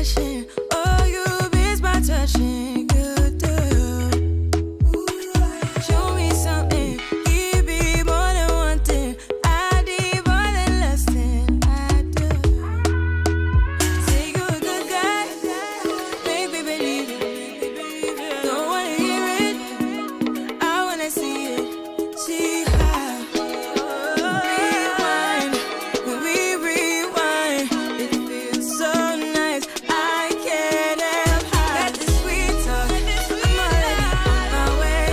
passion. Oh, you miss my touching. You do. Show me something. Give me more than one thing. I need more than less than I do. Say you're a good guy. Make me believe it. Don't wanna hear it. I wanna see it. See how. Rewind. When we rewind, it feels so nice. I can't help got this sweet talk. I'm already on my way.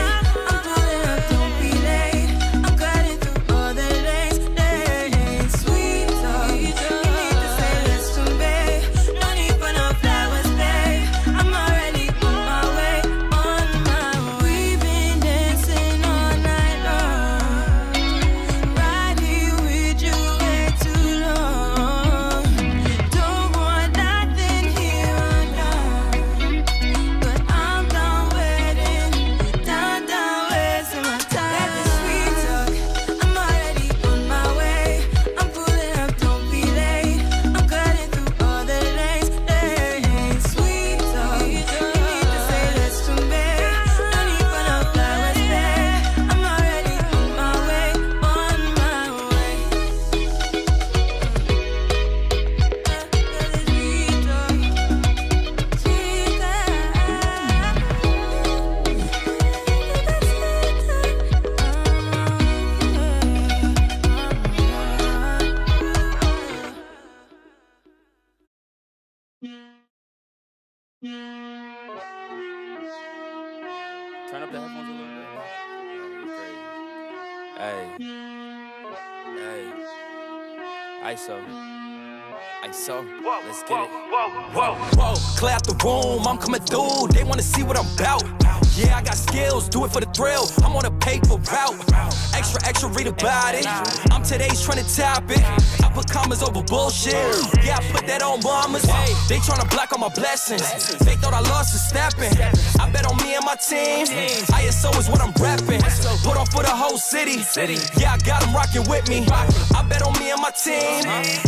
I'm pulling up, don't be late. I'm cutting through all the lanes. Sweet talk. You need to say less to me. No need for no flowers, babe. I'm already on my way. We've been dancing all night long. Right here with you way too long. Don't want nothing here or now. But I'm done waiting. Done wasting my time. Got this sweet talk. I'm already on my way. I'm pulling up, don't be late. I'm cutting through all the lanes. Sweet talk. You need to say less to me. No need for no flowers, babe. I'm already on my way. Turn up the headphones a little bit. Hey. ISO. Let's get it. Whoa, clear out the room, I'm coming through. They wanna see what I'm about. Yeah, I got skills, do it for the thrill. I'm on a paper route. Extra, read about it. I'm today's trending topic. I put commas over bullshit. Yeah, I put that on mamas. They tryna block all my blessings. They thought I lost a stepping. I bet on me and my team. ISO is what I'm rapping. Put on for the whole city. Yeah, I got them rocking with me. I bet on me and my team.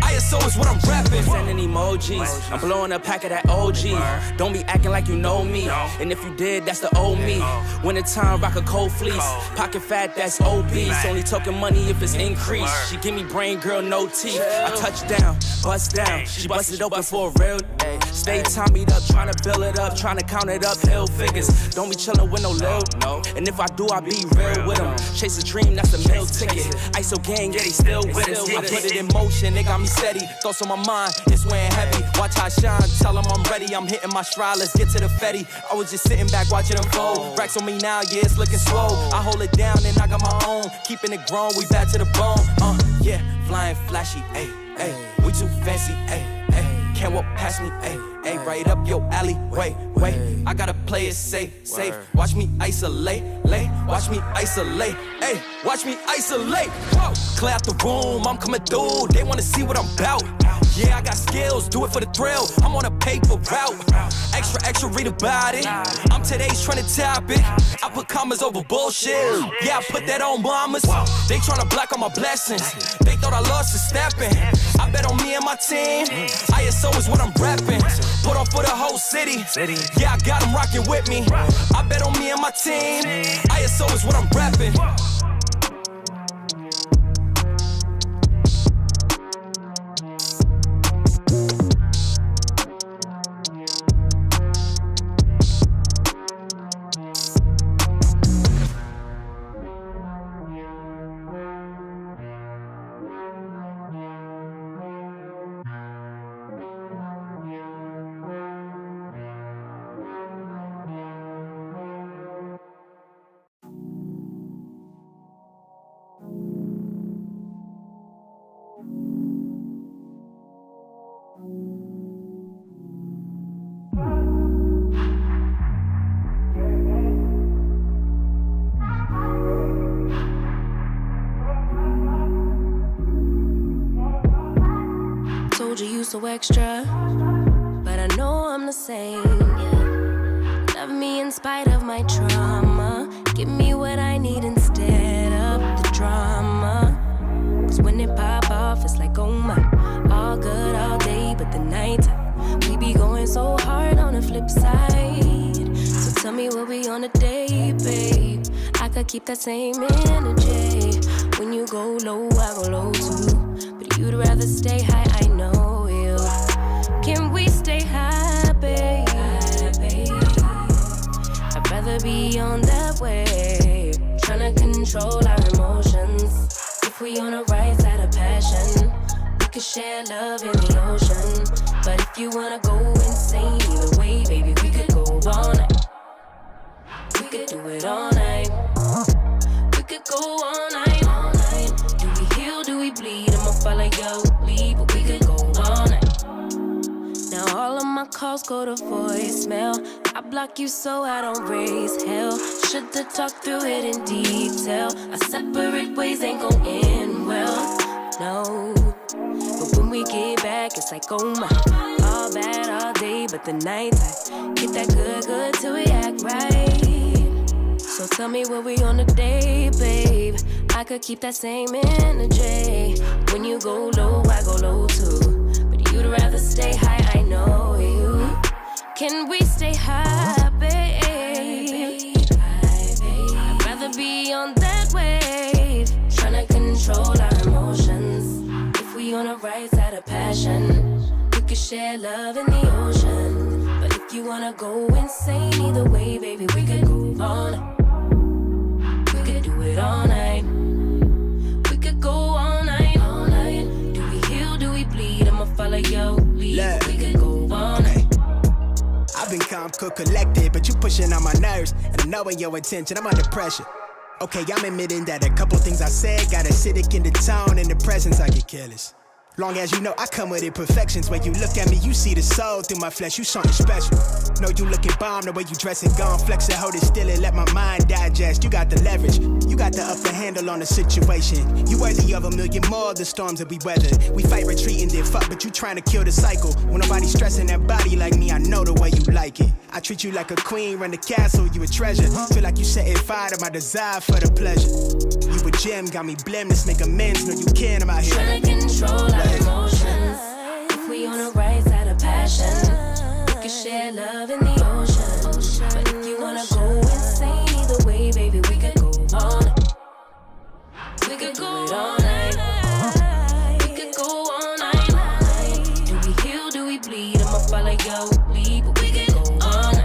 ISO is what I'm rapping. Sending emojis, I'm blowing a pack of that OG. Don't be acting like you know me. And if you did, that's the old me. Winter time, rock a cold fleece. Pocket fat, that's obese. Only talking money if it's increased. She give me brain, girl, no teeth. I touch down, bust down. She busted open for a real day. Stay timmied up, trying to build it up, trying to count it up, hill figures. Don't be chillin' with no lil, no. And if I do, I be real with them. Chase a dream, that's the meal ticket. ISO gang, yeah, they still with us. I put it in motion, they got me steady. Thoughts on my mind, it's weighing heavy. Watch how I shine, tell them I'm ready. I'm hitting my stride, let's get to the fetty. I was just sitting back watching them fold. Racks on me now, yeah, it's looking swole. I hold it down and I got my own. Keeping it grown, we back to the bone. Yeah, flying flashy, ayy, ayy. We too fancy, ayy, ayy. Can't walk past me, ayy, ayy. Right up your alley, wait. I gotta play it safe. Watch me isolate, watch me isolate, ayy. Watch me isolate. Whoa, clear out the room, I'm coming through. They wanna see what I'm about. Yeah, I got skills, do it for the thrill. I'm on a paper route. Extra, read about it. I'm today's trending topic. I put commas over bullshit. Yeah, I put that on mamas. They tryna block all my blessings. They thought I lost a stepping. I bet on me and my team. ISO is what I'm rapping. Put on for the whole city. Yeah, I got them rocking with me. I bet on me and my team. ISO is what I'm rapping. So extra, but I know I'm the same, yeah. Love me in spite of my trauma. Give me what I need instead of the drama. Cause when it pop off, it's like, oh my. All good all day, but the night we be going trying so hard on the flip side. So tell me what we on a day, babe. I could keep that same energy. When you go low, I go low too. But you'd rather stay high, I know you. Can we stay high, babe? I'd rather be on that wave, tryna control our emotions. If we on the right side of passion, we could share love in the ocean. But if you wanna go insane either way, baby, we could go all night. We could do it all night. We could go all night, all night. Do we heal, do we bleed? I'ma follow your lead, but we could go all night. Now all of my calls go to voicemail. I block you so I don't raise hell. Should've talked through it in detail. Our separate ways ain't gon' end well, no. But when we get back, it's like, oh my. All bad all day, but the night I get that good till we act right. So tell me what we on a day, babe. I could keep that same energy. When you go low, I go low too. You'd rather stay high, I know you. Can we stay high, babe? I'd rather be on that wave, tryna control our emotions. If we on the right side of passion, we could share love in the ocean. But if you wanna go insane either way, baby, we could go all night. We could do it all night. We could go all night, all night. Do we heal, do we bleed? I'ma follow your lead. Look. We could go all night. I've been calm, cool, collected, but you pushing on my nerves. And I know in your intention, I'm under pressure. Okay, I'm admitting that a couple things I said got acidic in the tone. In the presence, I get careless. Long as you know I come with imperfections. When you look at me, you see the soul through my flesh. You something special. Know you looking bomb, the way you dressing, gone flex it, hold it still and let my mind digest. You got the leverage, you got the upper handle on the situation. You worthy of a million more of the storms that we weathered. We fight retreating, then fuck, but you trying to kill the cycle. When nobody's stressing that body like me, I know the way you like it. I treat you like a queen, run the castle, you a treasure. Feel like you setting fire to my desire for the pleasure. You a gem, got me blameless, make amends, know you can, I'm out here. Tryna control our emotions. If we on the right side of passion, we can share love in the ocean. But if you wanna go insane either way, baby, we could go all night. We could go all night. We could go all night. Do we heal, do we bleed? I'ma follow your lead, but we could go all night.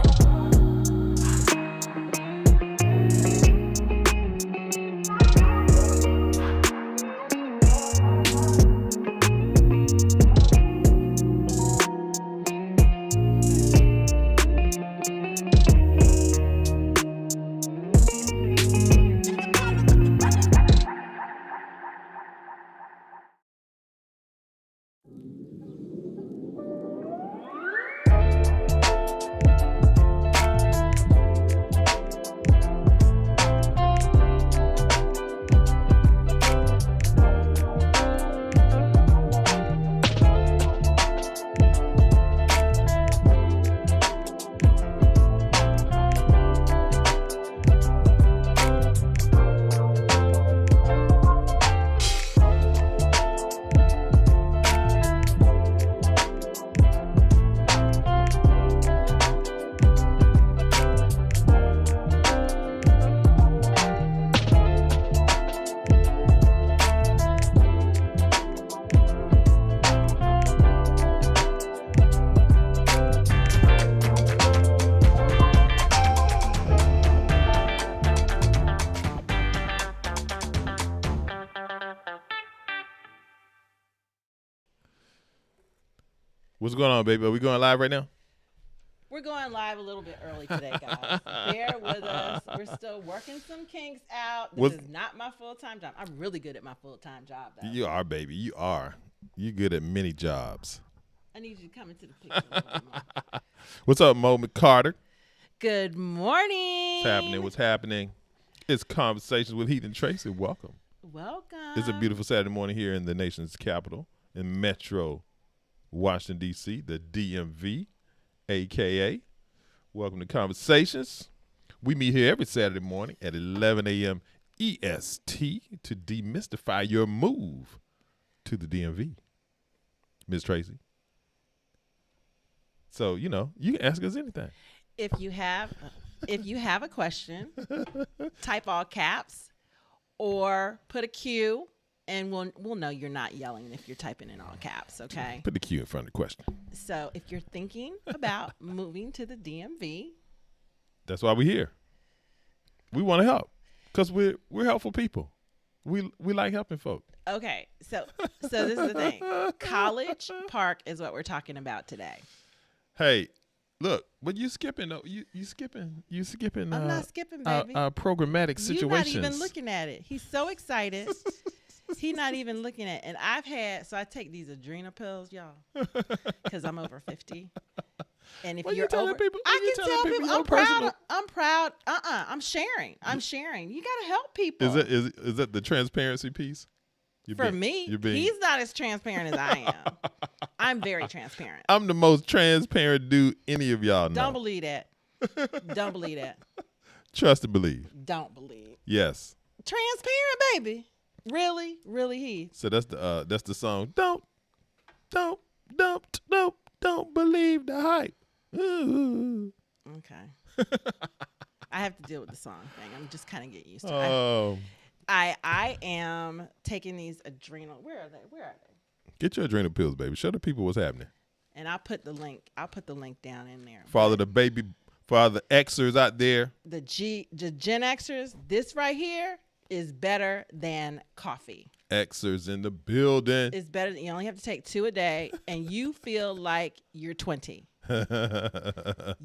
What's going on, baby? Are we going live right now? We're going live a little bit early today, guys. Bear with us. We're still working some kinks out. This is not my full-time job. I'm really good at my full-time job, though. You are, baby. You are. You're good at many jobs. I need you to come into the picture a little bit more. What's up, Mo McCarter? Good morning. What's happening? What's happening? It's Conversations with Heath and Tracy. Welcome. Welcome. It's a beautiful Saturday morning here in the nation's capital, in Metro Washington, D.C., the DMV, a.k.a. Welcome to Conversations. We meet here every Saturday morning at 11 a.m. EST to demystify your move to the DMV. Ms. Tracy. So, you know, you can ask us anything. If you have a question, type all caps or put a Q, and we'll know you're not yelling if you're typing in all caps, okay? Put the Q in front of the question. So if you're thinking about moving to the DMV, that's why we're here. We want to help because we're helpful people. We like helping folk. okay. So this is the thing. College Park is what we're talking about today. Hey, look, but you skipping though. You skipping. I'm not skipping, baby. Our programmatic situations. You're not even looking at it. He's so excited. He's not even looking at it. And I take these adrenal pills, y'all, because I'm over 50. And if What you're you telling over, people? What I you can telling tell people people your I'm proud. personal- I'm proud. I'm sharing. You got to help people. Is that the transparency piece? For me, he's not as transparent as I am. I'm very transparent. I'm the most transparent dude any of y'all know. Don't believe that. Don't believe that. Trust and believe. Don't believe. Yes. Transparent, baby. Really, he. So that's the song. Don't believe the hype. Ooh. Okay. I have to deal with the song thing. I'm just kind of getting used to it. Oh. I am taking these adrenal. Where are they? Get your adrenal pills, baby. Show the people what's happening. And I'll put the link down in there. For all of the Xers out there. The Gen Xers, this right here is better than coffee. Xers in the building. It's better. You only have to take 2 a day, and you feel like you're 20.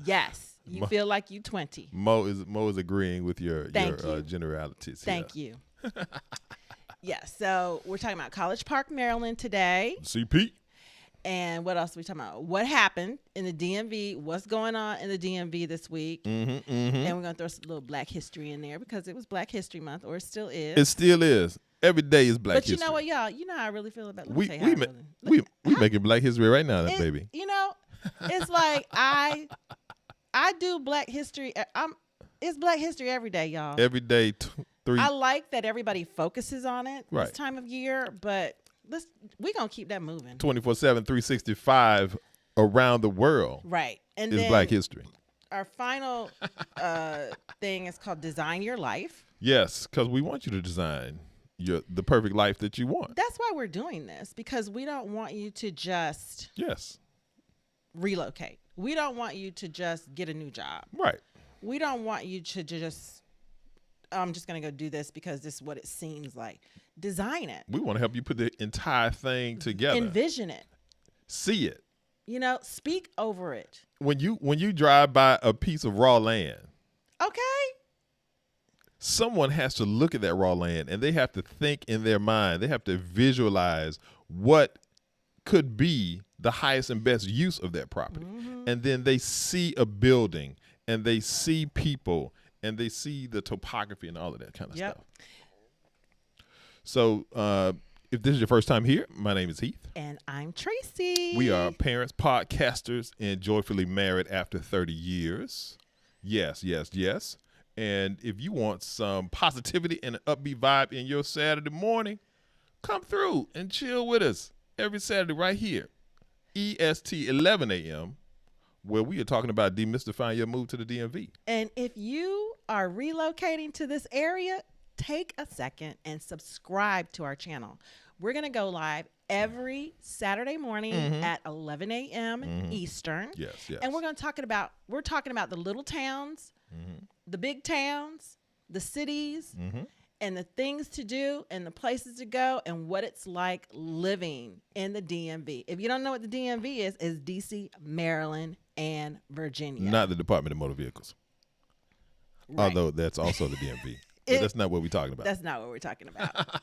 Yes, you feel like you're 20. Mo is agreeing with your generalities. Thank you. Yeah, so we're talking about College Park, Maryland today. CP. And what else are we talking about? What happened in the DMV? What's going on in the DMV this week? And we're going to throw some little Black History in there because it was Black History Month, or it still is. It still is. Every day is Black History. But you know what, y'all? You know how I really feel about it. We making Black History right now, baby. You know, it's like I do Black History. It's Black History every day, y'all. Every day, I like that everybody focuses on it right. this time of year, but we're going to keep that moving. 24/7, 365 around the world. Right. And is then Black History. Our final thing is called Design Your Life. Yes, because we want you to design the perfect life that you want. That's why we're doing this, because we don't want you to just relocate. We don't want you to just get a new job. Right. We don't want you to just, I'm just going to go do this because this is what it seems like. Design it. We want to help you put the entire thing together. Envision it. See it. You know, speak over it. When you drive by a piece of raw land. Okay. Someone has to look at that raw land and they have to think in their mind. They have to visualize what could be the highest and best use of that property. Mm-hmm. And then they see a building and they see people and they see the topography and all of that kind of stuff. So if this is your first time here, my name is Heath. And I'm Tracy. We are parents, podcasters, and joyfully married after 30 years. Yes, yes, yes. And if you want some positivity and an upbeat vibe in your Saturday morning, come through and chill with us every Saturday right here, EST 11 a.m., where we are talking about demystifying your move to the DMV. And if you are relocating to this area, take a second and subscribe to our channel. We're going to go live every Saturday morning at 11 a.m. Eastern. Yes, yes. And we're talking about the little towns, the big towns, the cities, and the things to do and the places to go and what it's like living in the DMV. If you don't know what the DMV is DC, Maryland, and Virginia. Not the Department of Motor Vehicles. Right. Although that's also the DMV. But that's not what we're talking about. That's not what we're talking about.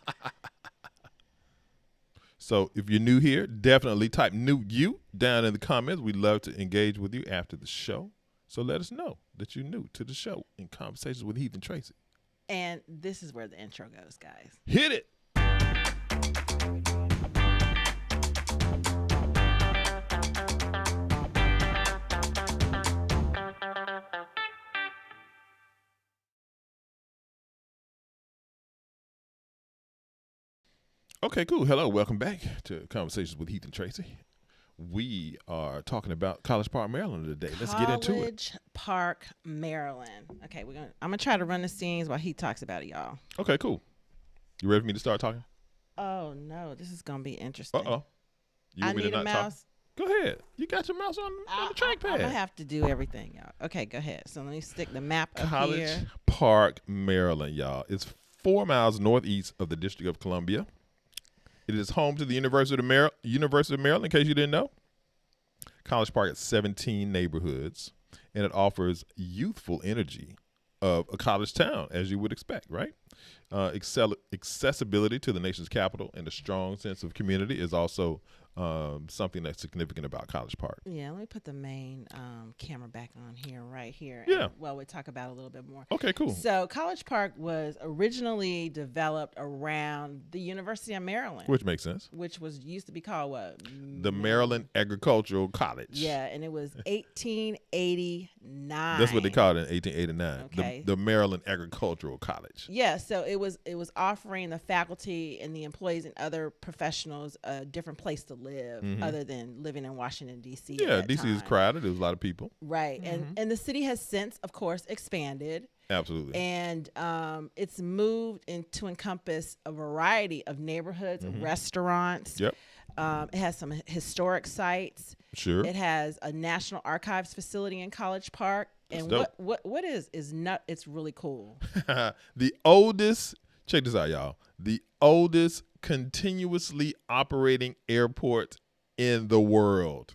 So if you're new here, definitely type new you down in the comments. We'd love to engage with you after the show. So let us know that you're new to the show in Conversations with Heath and Tracy. And this is where the intro goes, guys. Hit it. Okay, cool. Hello, welcome back to Conversations with Heath and Tracy. We are talking about College Park, Maryland today. Let's get into it. College Park, Maryland. Okay, I'm gonna try to run the scenes while he talks about it, y'all. Okay, cool. You ready for me to start talking? Oh no, this is gonna be interesting. Uh-oh. You I want me to need a not talk? mouse. Go ahead. You got your mouse on the trackpad. I'm gonna have to do everything, y'all. Okay, go ahead. So let me stick the map up College here. Park, Maryland, y'all. It's 4 miles northeast of the District of Columbia. It is home to the University of Maryland, in case you didn't know. College Park has 17 neighborhoods, and it offers youthful energy of a college town, as you would expect, right? Accessibility to the nation's capital and a strong sense of community is also something that's significant about College Park. Yeah, let me put the main camera back on here, right here. Yeah. And, well, we'll talk about it a little bit more. Okay, cool. So College Park was originally developed around the University of Maryland, Which makes sense. which used to be called what? The Maryland Agricultural College. Yeah, and it was 1889. That's what they called it in 1889. Okay. The Maryland Agricultural College. Yeah, so it was offering the faculty and the employees and other professionals a different place to live other than living in Washington, D.C. Yeah, at that D.C. is time. crowded. There's a lot of people. Right, and the city has since, of course, expanded. Absolutely. And it's moved to encompass a variety of neighborhoods, restaurants. Yep. It has some historic sites. Sure. It has a National Archives facility in College Park. That's And dope. what is not? It's really cool. The oldest, check this out, y'all. The oldest continuously operating airport in the world.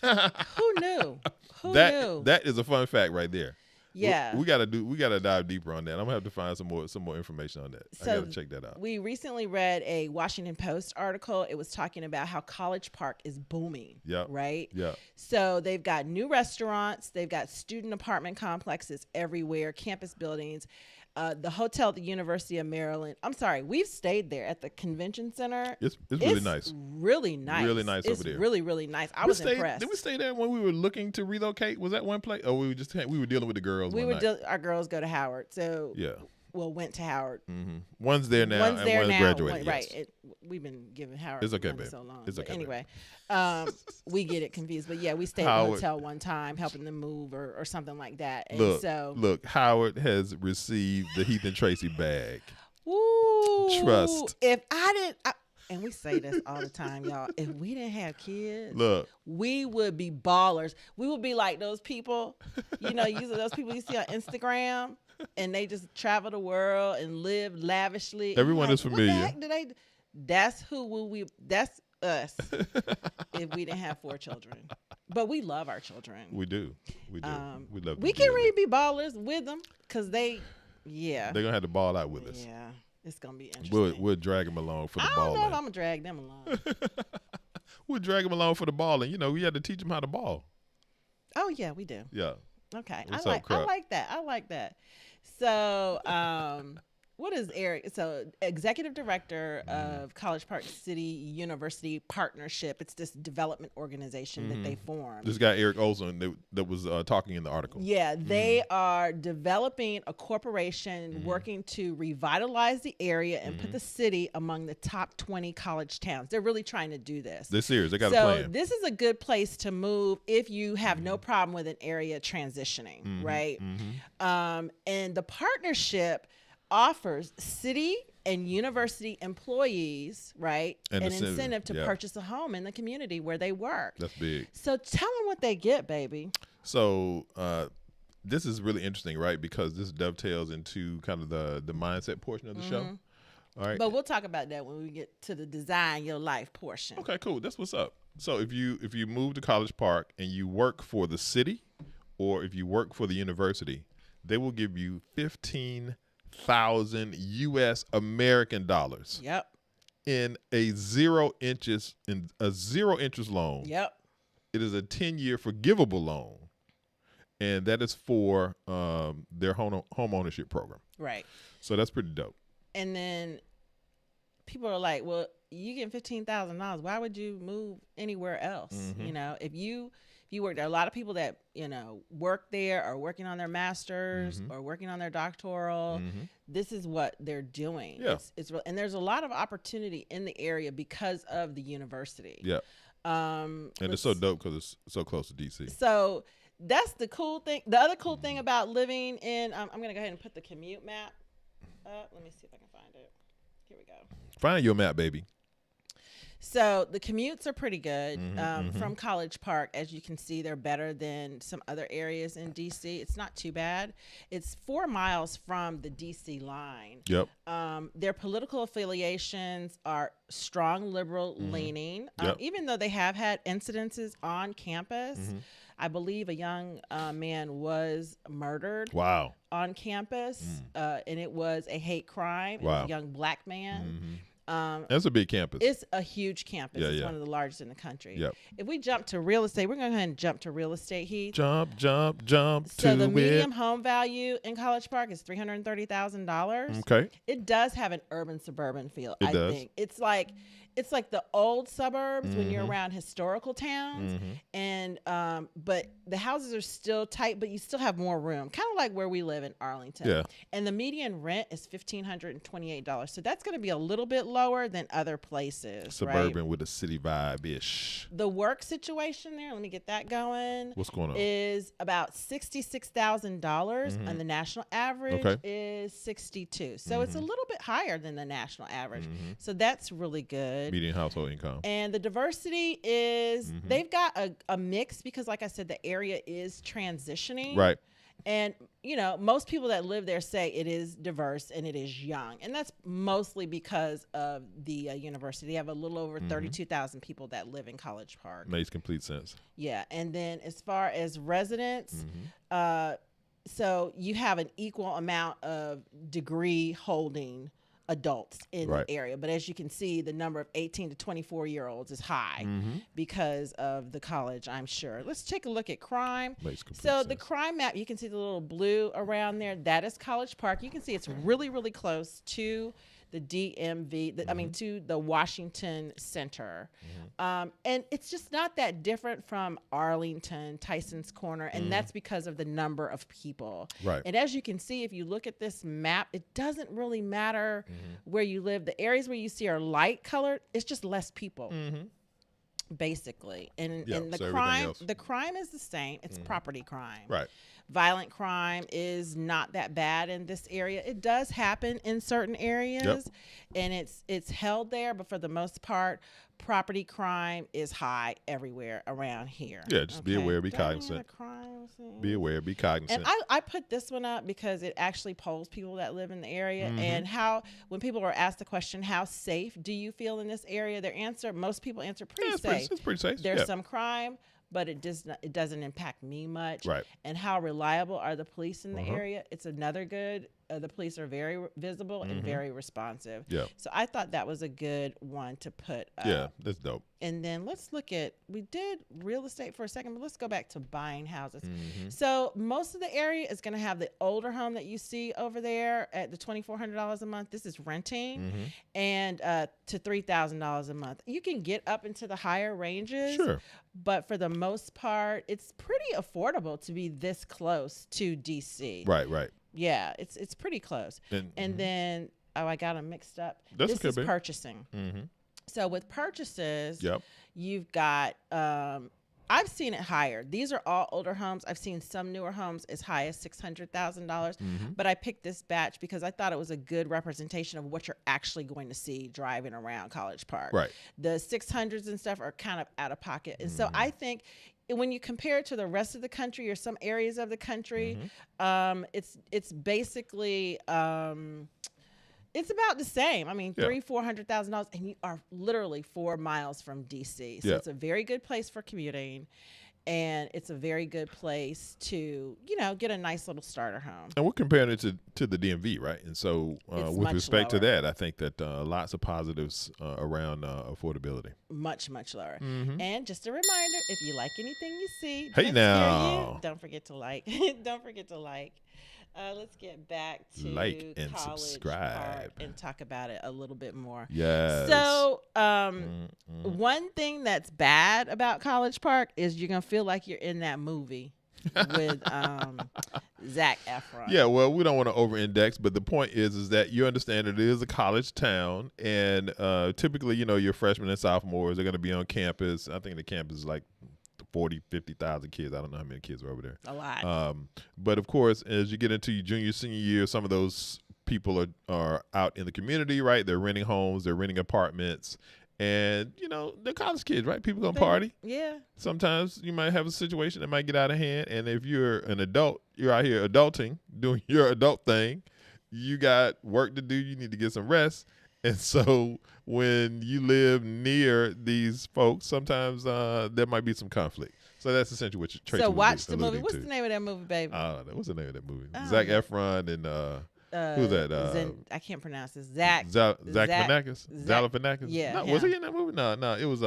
Who knew? Who knew? That is a fun fact right there. Yeah. We gotta dive deeper on that. I'm gonna have to find some more information on that. I gotta check that out. We recently read a Washington Post article. It was talking about how College Park is booming. Yep. Right? Yeah. So they've got new restaurants, they've got student apartment complexes everywhere, campus buildings. The hotel at the University of Maryland. I'm sorry, we've stayed there at the convention center. It's really nice. Really nice. Really nice it's over there. Really, really nice. I was impressed. Did we stay there when we were looking to relocate? Was that one place? Or we were dealing with the girls? Our girls go to Howard. So yeah. Went to Howard. One's there now and one's graduated. Right. We've been giving Howard It's okay, money babe. so long. It's But okay, anyway, we get it confused. But yeah, we stayed at the hotel one time, helping them move or something like that. And look, Howard has received the Heath and Tracy bag. Ooh, Trust. If I didn't, and we say this all the time, y'all. If we didn't have kids, we would be ballers. We would be like those people, usually those people you see on Instagram, and they just travel the world and live lavishly. Everyone is familiar. What the heck do they? That's who we. That's us. If we didn't have 4 children, but we love our children. We do. We do. We love. We can really be ballers with them because they're gonna have to ball out with us. Yeah. It's gonna be interesting. We'll drag them along for the balling. I don't know if I'm gonna drag them along. We'll drag them along for the balling. We had to teach them how to ball. Oh yeah, we do. Yeah. Okay. What's I up, Crop? like that. I like that. So, what is Eric? So, executive director of College Park City University Partnership. It's this development organization that they formed. This guy Eric Olson that was talking in the article. Yeah, they are developing a corporation working to revitalize the area and put the city among the top 20 college towns. They're really trying to do this. They're serious. They got a So plan. this is a good place to move if you have no problem with an area transitioning, right? And the partnership offers city and university employees, right, An incentive to yeah. purchase a home in the community where they work. That's big. So tell them what they get, baby. So this is really interesting, right? Because this dovetails into kind of the mindset portion of the show. All right. But we'll talk about that when we get to the design your life portion. Okay, cool. That's what's up. So if you move to College Park and you work for the city or if you work for the university, they will give you 15,000 US American dollars. Yep. In a zero interest loan. Yep. It is a 10-year forgivable loan. And that is for their home ownership program. Right. So that's pretty dope. And then people are like, well, you get $15,000. Why would you move anywhere else? If you work there, a lot of people that, work there are working on their master's or working on their doctoral. This is what they're doing. Yeah. It's real. And there's a lot of opportunity in the area because of the university. Yeah. And it's so dope because it's so close to DC. So that's the cool thing. The other cool thing about living in, I'm going to go ahead and put the commute map up. Let me see if I can find it. Here we go. Find your map, baby. So the commutes are pretty good from College Park. As you can see, they're better than some other areas in DC. It's not too bad. It's 4 miles from the DC line. Yep. Their political affiliations are strong liberal leaning, Yep. even though they have had incidences on campus. I believe a young man was murdered Wow. on campus, and it was a hate crime. It Wow. was a young black man. That's a big campus. It's a huge campus. Yeah, It's yeah. one of the largest in the country. Yep. If we jump to real estate, we're going to go ahead and jump to real estate, Heath. Jump So to the it. medium home value in College Park is $330,000. Okay. It does have an urban suburban feel. It I does. think it's like the old suburbs when you're around historical towns, and but the houses are still tight, but you still have more room, kind of like where we live in Arlington. Yeah. And the median rent is $1,528, so that's going to be a little bit lower than other places. Suburban right? with a city vibe ish. The work situation there, let me get that going. What's going on? Is about $66,000, and the national average Okay. is 62. So it's a little bit higher than the national average. So that's really good. Median household income. And the diversity is they've got a mix because, like I said, the area is transitioning. Right. And, you know, most people that live there say it is diverse and it is young. And that's mostly because of the university. They have a little over 32,000 people that live in College Park. Makes complete sense. Yeah. And then as far as residents, so you have an equal amount of degree holding adults in Right. the area. But as you can see, the number of 18 to 24-year-olds is high because of the college, I'm sure. Let's take a look at crime. Makes complete So sense. the crime map, you can see the little blue around there. That is College Park. You can see it's really, really close to the DMV, I mean, to the Washington Center. And it's just not that different from Arlington, Tyson's Corner, and that's because of the number of people. Right. And as you can see, if you look at this map, it doesn't really matter where you live. The areas where you see are light colored, it's just less people. Basically. And, Yeah, and so everything else. the crime is the same. It's property crime. Right. Violent crime is not that bad in this area. It does happen in certain areas, and it's held there, but for the most part, property crime is high everywhere around here. Yeah, just be aware, be Do I have any cognizant. other crime scenes? Be aware, be cognizant. And I put this one up because it actually polls people that live in the area and how, when people are asked the question, how safe do you feel in this area? Their answer, most people answer pretty Yeah, it's safe. it's pretty safe. There's Yeah. some crime, but it doesn't impact me much. Right. And how reliable are the police in the area? It's another good. The police are very visible and very responsive. Yeah. So I thought that was a good one to put up. Yeah, that's dope. And then let's look at, we did real estate for a second, but let's go back to buying houses. So most of the area is going to have the older home that you see over there at the $2,400 a month. This is renting and to $3,000 a month. You can get up into the higher ranges. Sure. But for the most part, it's pretty affordable to be this close to DC. Right, right. Yeah, it's pretty close. And- Then, I got them mixed up. That's this okay, is babe. purchasing. So with purchases, Yep. you've got, I've seen it higher. These are all older homes. I've seen some newer homes as high as $600,000. But I picked this batch because I thought it was a good representation of what you're actually going to see driving around College Park. Right. The 600s and stuff are kind of out of pocket. And so I think when you compare it to the rest of the country or some areas of the country, it's basically it's about the same. I mean, Yeah. $400,000, and you are literally 4 miles from DC. So Yeah. it's a very good place for commuting, and it's a very good place to, get a nice little starter home. And we're comparing it to the DMV, right? And so It's with much respect to lower. that, I think that lots of positives around affordability. Much, much lower. And just a reminder, if you like anything you see, Hey don't now. scare you, don't forget to like. Don't forget to like. Let's get back to Like and College subscribe. Park and talk about it a little bit more. Yes. So, one thing that's bad about College Park is you're gonna feel like you're in that movie with Zac Efron. Yeah, well, we don't want to over-index, but the point is that you understand that it is a college town, and typically, your freshmen and sophomores are going to be on campus. I think the campus is like 40, 50,000 kids. I don't know how many kids are over there. A lot. But of course, as you get into your junior, senior year, some of those people are out in the community, right? They're renting homes, they're renting apartments. And, they're college kids, right? People going to party. Yeah. Sometimes you might have a situation that might get out of hand. And if you're an adult, you're out here adulting, doing your adult thing. You got work to do. You need to get some rest. And so when you live near these folks, sometimes there might be some conflict. So that's essentially what you're So watch the movie. What's the name of that movie, baby? I don't know. What's the name of that movie? Zac Efron and who's that? I can't pronounce it. Zach Galifianakis? Yeah. No, was he in that movie? No. It was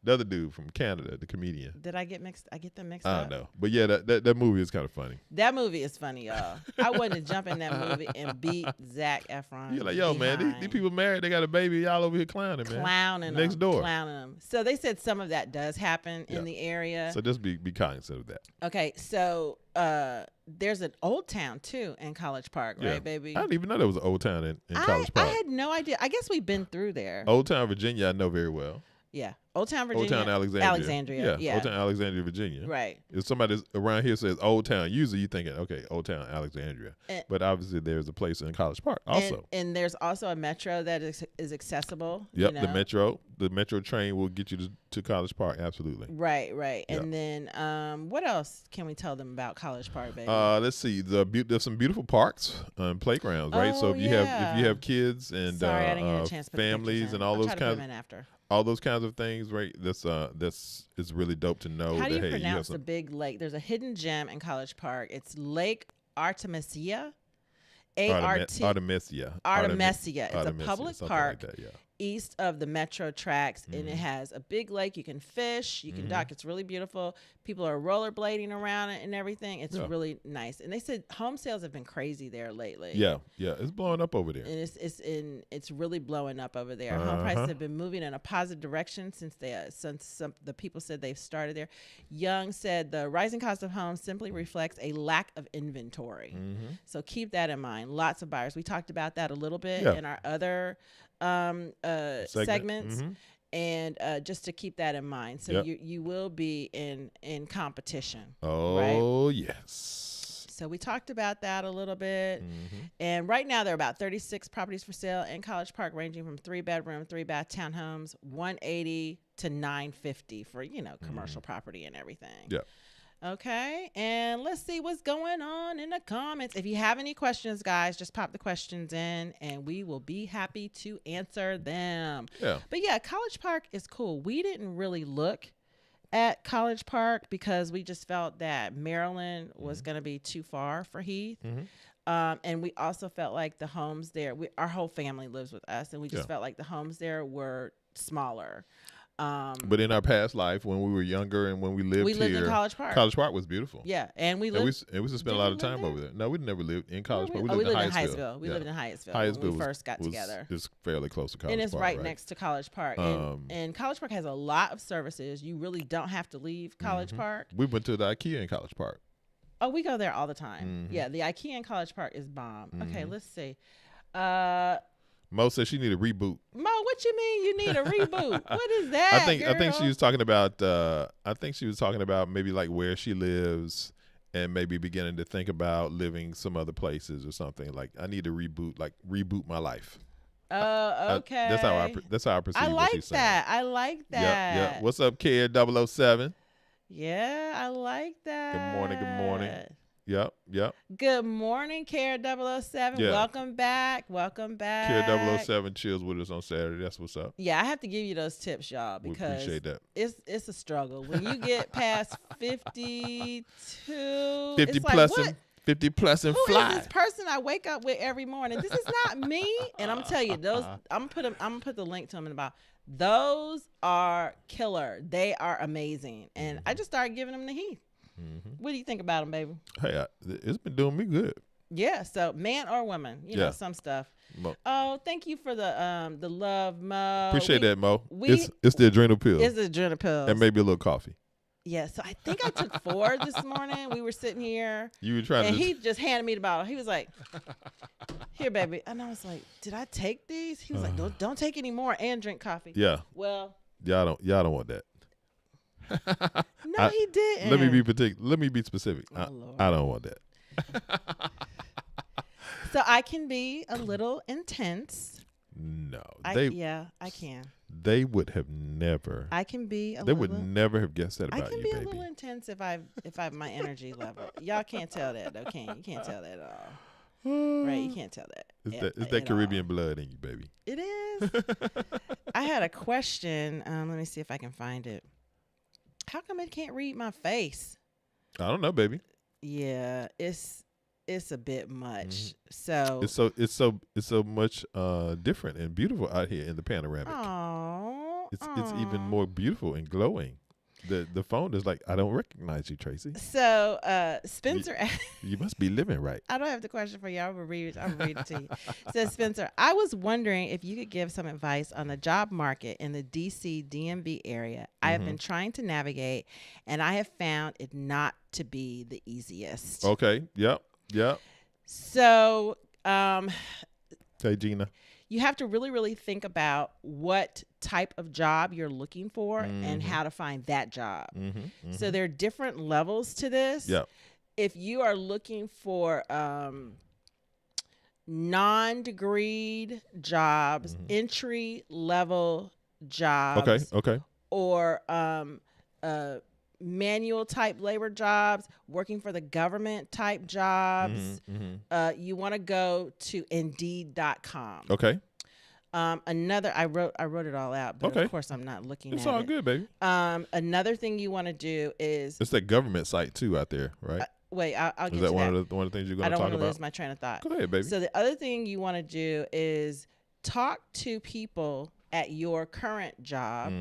the other dude from Canada, the comedian. Did I get them mixed I up? don't know. But yeah, that movie is kind of funny. That movie is funny, y'all. I wanted to jump in that movie and beat Zac Efron. You're like, yo, man, these people married, they got a baby, y'all over here clowning, man. Clowning next door. Clowning them. So they said some of that does happen in the area. So just be cognizant of that. Okay, so there's an old town too in College Park, right, baby? I didn't even know there was an old town in College Park. I had no idea. I guess we've been through there. Old Town, Virginia, I know very well. Yeah, Old Town, Virginia. Old Town, Alexandria. Yeah. Old Town, Alexandria, Virginia. Right. If somebody around here says Old Town, usually you're thinking, okay, Old Town, Alexandria. But obviously there's a place in College Park also. And there's also a metro that is accessible. Yep, the metro train will get you to College Park, absolutely. Right. Yep. And then what else can we tell them about College Park, baby? Let's see. There's some beautiful parks and playgrounds, right? So if you have kids and Sorry, I didn't get a chance to put the families pictures in. and all I'll those try to put kinds them in after. all those kinds of things, right? That's is really dope to know. How do that, you pronounce the big lake? There's a hidden gem in College Park. It's Lake Artemisia. Artemisia. It's a public park like that, yeah. east of the metro tracks, and it has a big lake. You can fish, you can dock. It's really beautiful. People are rollerblading around it and everything. It's really nice. And they said home sales have been crazy there lately. Yeah, it's blowing up over there. And it's really blowing up over there. Home prices have been moving in a positive direction since the people said they've started there. Young said the rising cost of homes simply reflects a lack of inventory. So keep that in mind. Lots of buyers. We talked about that a little bit in our other segments. And just to keep that in mind. So you will be in competition. Oh, right? yes. So we talked about that a little bit. And right now there are about 36 properties for sale in College Park, ranging from 3-bedroom, 3-bath townhomes, $180 to $950 for, commercial property and everything. Yeah. Okay, and let's see what's going on in the comments. If you have any questions, guys, just pop the questions in, and we will be happy to answer them. Yeah. But yeah, College Park is cool. We didn't really look at College Park because we just felt that Maryland was going to be too far for Heath. And we also felt like the homes there, our whole family lives with us, and we just felt like the homes there were smaller. But in our past life, when we were younger and when we lived in College Park. College Park was beautiful. Yeah, and we used to spend a lot of time over there. No, we never lived in College Park. We lived in Hyattsville. We lived in Hyattsville when we first got together. It's fairly close to College Park. And it's right next to College Park. And College Park has a lot of services. You really don't have to leave College Park. We went to the IKEA in College Park. Oh, we go there all the time. Yeah, the IKEA in College Park is bomb. Okay, let's see. Mo said she need a reboot. Mo, what you mean you need a reboot? What is that? I think she was talking about maybe like where she lives and maybe beginning to think about living some other places or something. Like I need to reboot my life. Oh, okay. That's how I perceive what she's saying. I like that. Yeah. What's up, Kid 007? Yeah, I like that. Good morning. Yep. Good morning, Care 007. Yeah. Welcome back. Care 007 chills with us on Saturday. That's what's up. Yeah, I have to give you those tips, y'all, because we appreciate that. It's a struggle. When you get past 52, 50 plus and 50 plus and who fly. Who is this person I wake up with every morning? This is not me. And I'm telling you, those I'm gonna put the link to them in about. Those are killer. They are amazing. And I just started giving them to Heath. What do you think about them, baby? Hey, it's been doing me good. Yeah, so man or woman, you know, some stuff. Mo. Oh, thank you for the love, Mo. Appreciate that, Mo. It's the adrenal pill. It's the adrenal pill. And maybe a little coffee. Yeah, so I think I took 4 this morning. We were sitting here, You were trying and to. he just handed me the bottle. He was like, "Here, baby," and I was like, "Did I take these?" He was like, "Don't take any more and drink coffee." Yeah. Well, Y'all don't want that. no, he didn't. Let me be particular. Let me be specific. Lord. I don't want that. So I can be a little intense. No, I can. they would have never. I can be a They little. would never have guessed that I about can you, be baby. a little intense if I have my energy level. Y'all can't tell that though, can you? You can't tell that at all. Right? You can't tell that. It's that Caribbean blood in you, baby. It is. I had a question. Let me see if I can find it. How come it can't read my face? I don't know, baby. Yeah, it's a bit much. Mm-hmm. So It's so much different and beautiful out here in the panoramic. Oh, It's even more beautiful and glowing. The phone is like, I don't recognize you, Tracy. So Spencer, You must be living right. I don't have the question for you. I'll read it to you. Says Spencer, I was wondering if you could give some advice on the job market in the DC DMV area. I have been trying to navigate, and I have found it not to be the easiest. Okay. Yep. So Hey, Gina. you have to really, really think about what type of job you're looking for and how to find that job. So there are different levels to this. Yep. If you are looking for non-degreed jobs, entry level jobs, Okay. or manual type labor jobs, working for the government type jobs, you want to go to Indeed.com. Okay. Another, I wrote it all out, but Okay. of course I'm not looking It's at all it. good, baby. Another thing you want to do is It's that government site too out there, right? wait. I'll get Is to that one that. of the things you're I going to don't talk want to about? lose my train of thought. Go ahead, baby. So the other thing you want to do is talk to people at your current job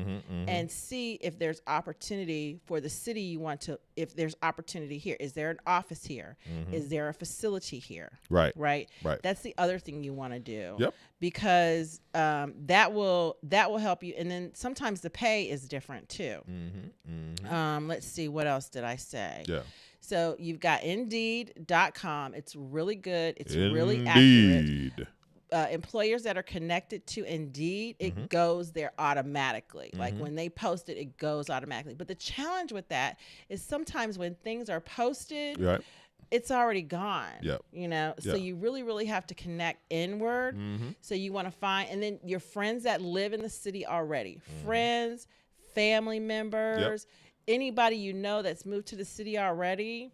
and see if there's opportunity for the city you want to, if there's opportunity here. Is there an office here? Is there a facility here? Right. Right. Right. That's the other thing you want to do. Yep. Because that will help you. And then sometimes the pay is different too. Let's see, what else did I say? Yeah. So you've got Indeed.com. It's really good. It's really accurate. Indeed. Employers that are connected to Indeed, it goes there automatically. Like when they post it, it goes automatically. But the challenge with that is sometimes when things are posted, Right. it's already gone. Yep. You know, so Yeah. you really, really have to connect inward. So you want to find, and then your friends that live in the city already, friends, family members, anybody you know that's moved to the city already.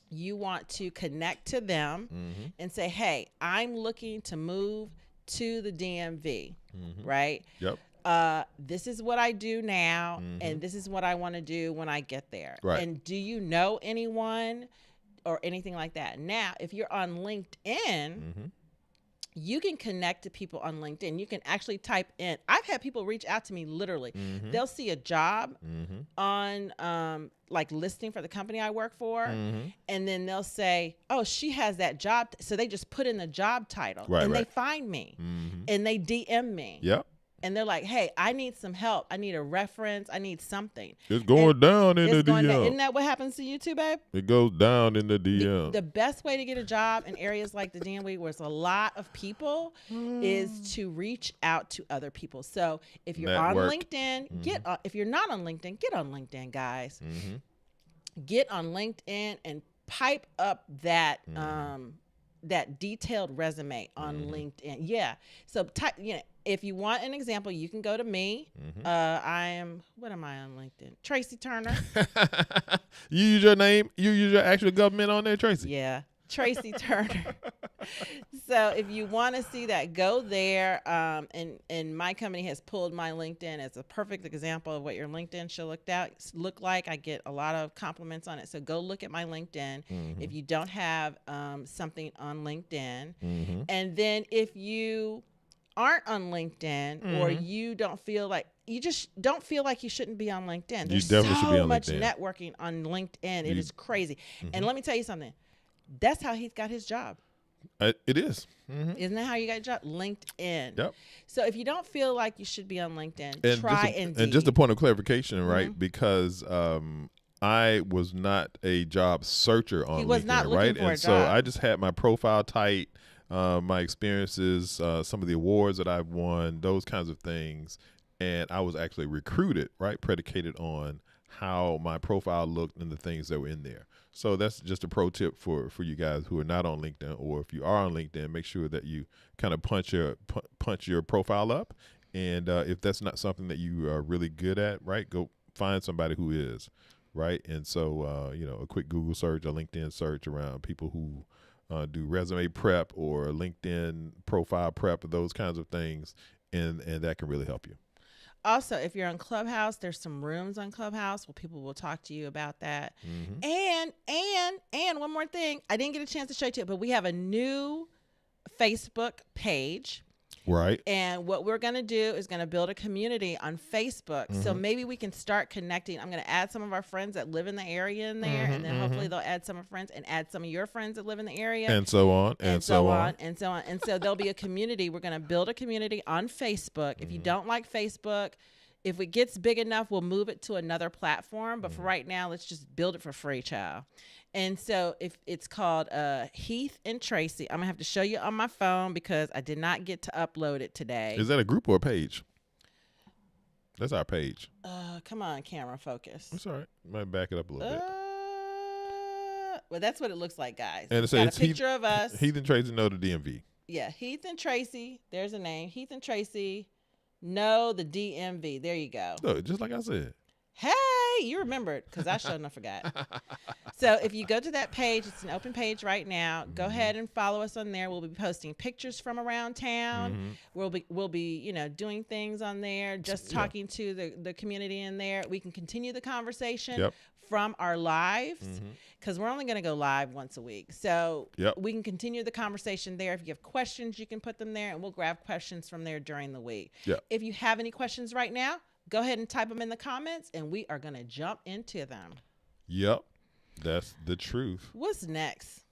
You want to connect to them and say, hey, I'm looking to move to the DMV, right? Yep. This is what I do now, and this is what I want to do when I get there. Right. And do you know anyone or anything like that? Now, if you're on LinkedIn, you can connect to people on LinkedIn. You can actually type in. I've had people reach out to me literally. They'll see a job on like listing for the company I work for, and then they'll say, oh, she has that job. So they just put in the job title, and they find me, and they DM me. Yep. And they're like, hey, I need some help. I need a reference. I need something. It's going down in the It's going DM. down. Isn't that what happens to you too, babe? It goes down in the DM. The best way to get a job in areas like the DMV where it's a lot of people is to reach out to other people. So if you're Network. on LinkedIn, if you're not on LinkedIn, get on LinkedIn, guys. Get on LinkedIn and pipe up that that detailed resume on LinkedIn. Yeah. So type, if you want an example, you can go to me. What am I on LinkedIn? Tracy Turner. You use your name. You use your actual government on there, Tracy. Yeah. Tracy Turner. So if you want to see that, go there. And my company has pulled my LinkedIn as a perfect example of what your LinkedIn should look like. I get a lot of compliments on it. So go look at my LinkedIn if you don't have something on LinkedIn. And then if you aren't on LinkedIn or you don't feel like you shouldn't be on LinkedIn. There's definitely should be so on much LinkedIn. networking on LinkedIn. It is crazy. And let me tell you something. That's how he's got his job. It is. Isn't that how you got your job? LinkedIn. Yep. So if you don't feel like you should be on LinkedIn, And try just Indeed. and just a point of clarification, right? Because I was not a job searcher on He was LinkedIn, not looking right? for a And so job. I just had my profile tight, my experiences, some of the awards that I've won, those kinds of things. And I was actually recruited, right, predicated on how my profile looked and the things that were in there. So that's just a pro tip for you guys who are not on LinkedIn, or if you are on LinkedIn, make sure that you kind of punch your profile up. And if that's not something that you are really good at, right, go find somebody who is, right? And so, a quick Google search, a LinkedIn search around people who do resume prep or LinkedIn profile prep, those kinds of things, and that can really help you. Also, if you're on Clubhouse, there's some rooms on Clubhouse where people will talk to you about that. And one more thing, I didn't get a chance to show you to it, but we have a new Facebook page. Right. And what we're going to do is going to build a community on Facebook. So maybe we can start connecting. I'm going to add some of our friends that live in the area in there, and then hopefully they'll add some of friends and add some of your friends that live in the area. And so on, and so on. And so there'll be a community. We're going to build a community on Facebook. If you don't like Facebook, if it gets big enough, we'll move it to another platform. But for right now, let's just build it for free, child. And so if it's called Heath and Tracy, I'm going to have to show you on my phone because I did not get to upload it today. Is that a group or a page? That's our page. Come on, camera, focus. That's all right. Might back it up a little bit. Well, that's what it looks like, guys. And It's it got a says picture of us. Heath and Tracy know the DMV. Yeah, Heath and Tracy. There's a name. Heath and Tracy know the DMV. There you go. Look, just like I said. Hey, you remembered because I sure enough forgot. So if you go to that page, it's an open page right now. Go ahead and follow us on there. We'll be posting pictures from around town. We'll be doing things on there, just talking to the community in there. We can continue the conversation from our lives because we're only going to go live once a week. So we can continue the conversation there. If you have questions, you can put them there, and we'll grab questions from there during the week. If you have any questions right now, go ahead and type them in the comments, and we are going to jump into them. Yep. That's the truth. What's next?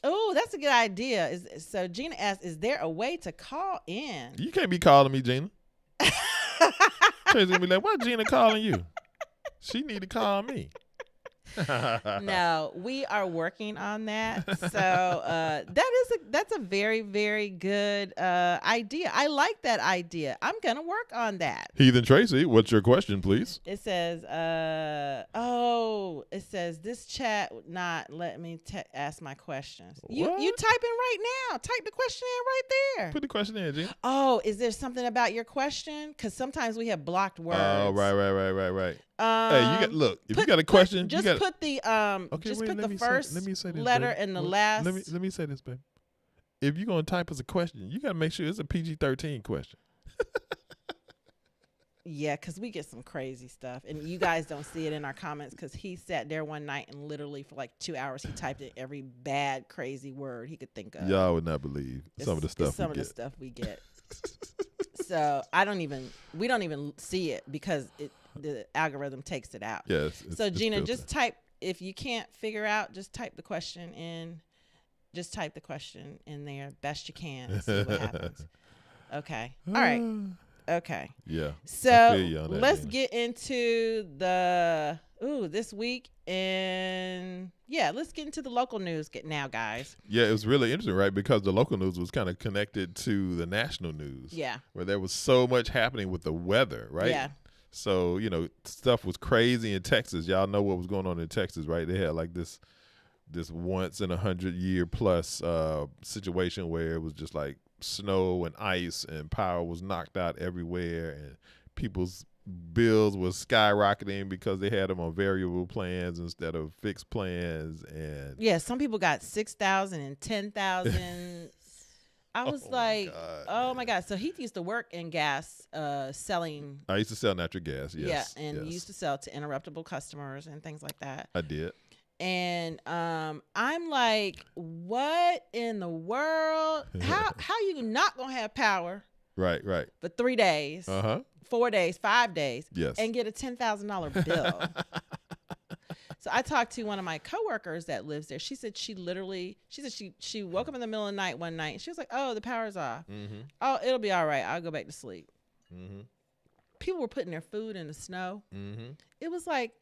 Oh, that's a good idea. So Gina asked, is there a way to call in? You can't be calling me, Gina. Tracy's going to be like, why Gina calling you? She need to call me. No, we are working on that. So that's a very, very good idea. I like that idea. I'm gonna work on that. Heath and Tracy, what's your question, please? It says, it says this chat would not let me ask my questions. You type in right now. Type the question in right there. Put the question in, Gina. Oh, is there something about your question? Because sometimes we have blocked words. Oh, right. Hey, if you got a question, put the first letter and the last. Let me say this, baby. If you're gonna type us a question, you gotta make sure it's a PG-13 question. Yeah, because we get some crazy stuff, and you guys don't see it in our comments because he sat there one night and literally for like 2 hours he typed in every bad, crazy word he could think of. Y'all would not believe some of the stuff we get. So we don't even see it because the algorithm takes it out. Yes. So Gina, just type, if you can't figure out, just type the question in. Just type the question in there best you can and see what happens. Okay. All right. Okay. Yeah. So let's get into this week, and let's get into the local news now, guys. Yeah, it was really interesting, right? Because the local news was kind of connected to the national news. Yeah. Where there was so much happening with the weather, right? Yeah. So, stuff was crazy in Texas. Y'all know what was going on in Texas, right? They had like this once in 100-year plus situation where it was just like snow and ice and power was knocked out everywhere, and people's bills was skyrocketing because they had them on variable plans instead of fixed plans. And some people got 6,000 and 10,000. I was oh my God. So he used to work in gas selling. I used to sell natural gas. Yes. Yeah, and used to sell to interruptible customers and things like that. I did. And I'm like, what in the world? How you not gonna have power? Right. For 3 days, 4 days, 5 days, yes, and get a $10,000 bill. So I talked to one of my coworkers that lives there. She said she woke up in the middle of the night one night and she was like, "Oh, the power's off. Oh, it'll be all right. I'll go back to sleep." People were putting their food in the snow. It was like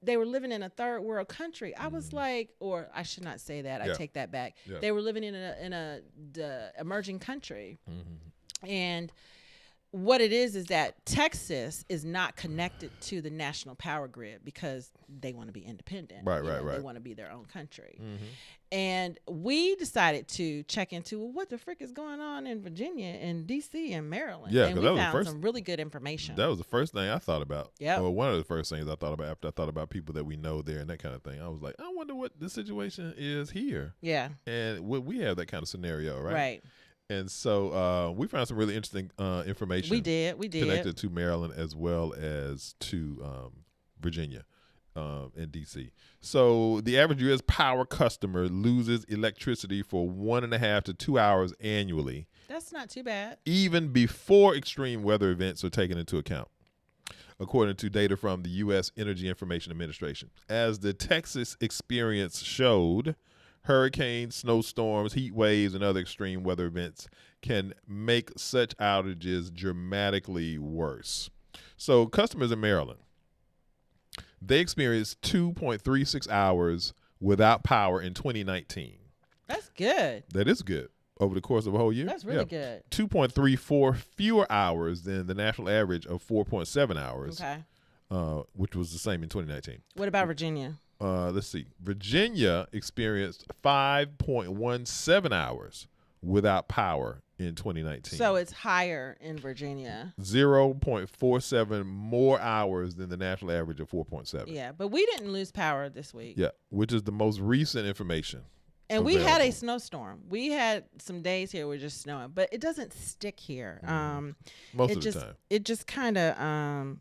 they were living in a third world country. I was like, or I should not say that. I take that back. They were living in a emerging country. And what it is that Texas is not connected to the national power grid because they want to be independent. Right. They want to be their own country. And we decided to check into what the frick is going on in Virginia and D.C. and Maryland. Yeah, and we that was found some really good information. That was the first thing I thought about. Yeah. Or one of the first things I thought about after I thought about people that we know there and that kind of thing. I was like, I wonder what the situation is here. Yeah. And we have that kind of scenario, right? Right. And so we found some really interesting information. We did. Connected to Maryland as well as to Virginia and D.C. So the average U.S. power customer loses electricity for 1.5 to 2 hours annually. That's not too bad. Even before extreme weather events are taken into account, according to data from the U.S. Energy Information Administration. As the Texas experience showed, hurricanes, snowstorms, heat waves, and other extreme weather events can make such outages dramatically worse. So customers in Maryland, they experienced 2.36 hours without power in 2019. That's good. That is good. Over the course of a whole year? That's really good. 2.34 fewer hours than the national average of 4.7 hours, which was the same in 2019. What about Virginia? Let's see. Virginia experienced 5.17 hours without power in 2019. So it's higher in Virginia. 0.47 more hours than the national average of 4.7. Yeah, but we didn't lose power this week. Yeah, which is the most recent information. And we had a snowstorm. We had some days here where just snowing, but it doesn't stick here. Most of the time. It just kind of.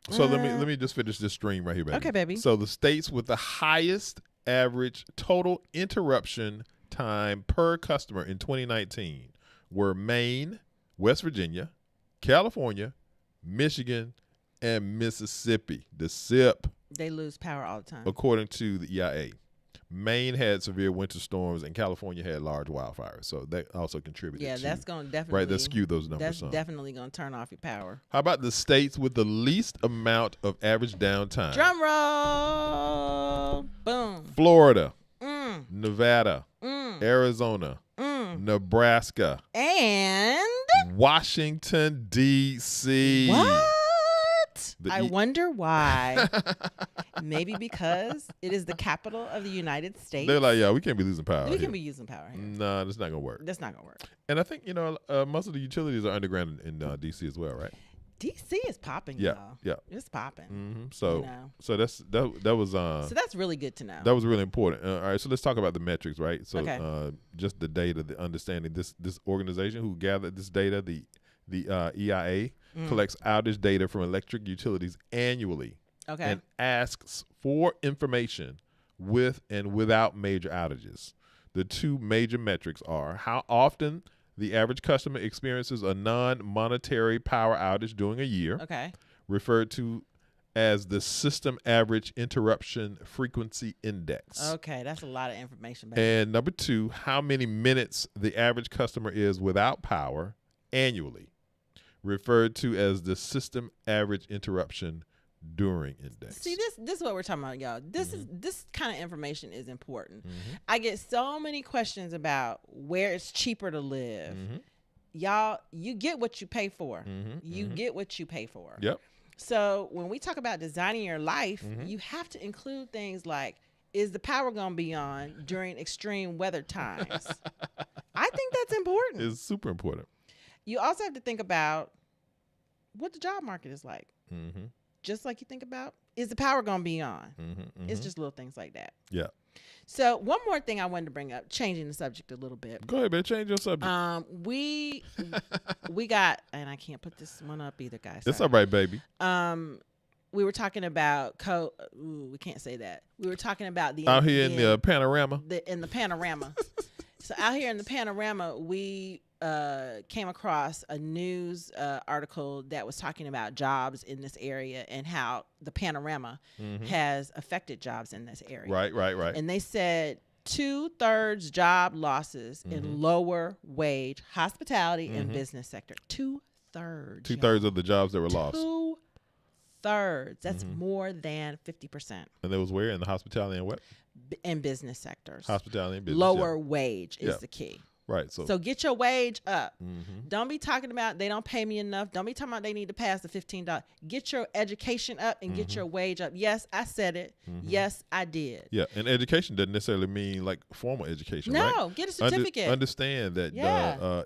So let me just finish this stream right here, baby. Okay, baby. So the states with the highest average total interruption time per customer in 2019 were Maine, West Virginia, California, Michigan, and Mississippi. The SIP. They lose power all the time. According to the EIA. Maine had severe winter storms and California had large wildfires. So that also contributed to. That's going to definitely. Right, that skewed those numbers. That's definitely going to turn off your power. How about the states with the least amount of average downtime? Drum roll. Boom. Florida, Nevada, Arizona, Nebraska, and Washington, D.C. What? I wonder why. Maybe because it is the capital of the United States. They're like, yeah, we can't be losing power. We can be using power here. No, that's not going to work. That's not going to work. And I think, most of the utilities are underground in D.C. as well, right? D.C. is popping, yeah, y'all. Yeah. It's popping. So that was so that's really good to know. That was really important. All right, so let's talk about the metrics, right? So okay. Just the data, the understanding. This organization who gathered this data, the EIA, collects outage data from electric utilities annually. Okay. And asks for information with and without major outages. The two major metrics are how often the average customer experiences a non-monetary power outage during a year, referred to as the System Average Interruption Frequency Index. Okay, that's a lot of information. Baby. And number 2, how many minutes the average customer is without power annually, referred to as the System Average Interruption During Index. See, this is what we're talking about, y'all. This kind of information is important. I get so many questions about where it's cheaper to live. Y'all, you get what you pay for. You get what you pay for. Yep. So when we talk about designing your life, you have to include things like, is the power going to be on during extreme weather times? I think that's important. It's super important. You also have to think about what the job market is like. Just like you think about, is the power going to be on? It's just little things like that. Yeah. So one more thing I wanted to bring up, changing the subject a little bit. Go ahead, man. Change your subject. We got, and I can't put this one up either, guys. It's all right, baby. We were talking about we can't say that. We were talking about the out here in the panorama. In the panorama. So out here in the panorama, we came across a news article that was talking about jobs in this area and how the panorama has affected jobs in this area. Right. And they said 2/3 job losses in lower wage hospitality and business sector. 2/3. 2/3 of the jobs that were lost. 2/3. That's more than 50%. And it was where? In the hospitality and what? In business sectors. Hospitality and business. Lower wage is the key. Right. So get your wage up. Don't be talking about they don't pay me enough. Don't be talking about they need to pass the $15. Get your education up and get your wage up. Yes, I said it. Yes, I did. Yeah, and education doesn't necessarily mean like formal education, right? No, get a certificate. Understand that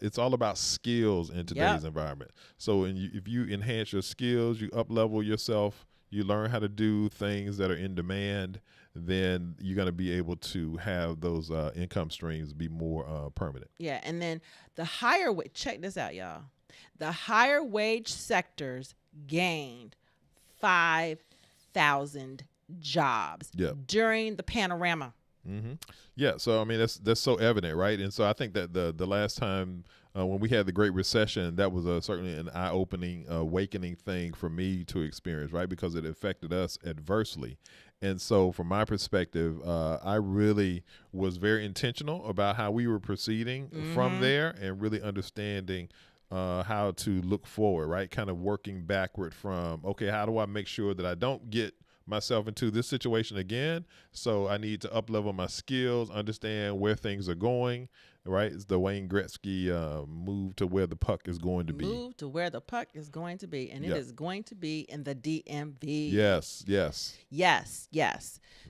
it's all about skills in today's environment. So if you enhance your skills, you up-level yourself, you learn how to do things that are in demand, then you're going to be able to have those income streams be more permanent. Yeah, and then the higher wage, check this out, y'all. The higher wage sectors gained 5,000 jobs during the panorama. Yeah, so I mean that's so evident, right? And so I think that the last time when we had the Great Recession, that was certainly an eye-opening, awakening thing for me to experience, right? Because it affected us adversely. And so from my perspective, I really was very intentional about how we were proceeding from there and really understanding how to look forward, right? Kind of working backward from, okay, how do I make sure that I don't get myself into this situation again? So I need to up-level my skills, understand where things are going, right? It's the Wayne Gretzky move to where the puck is going to be. Move to where the puck is going to be, and it is going to be in the DMV. Yes.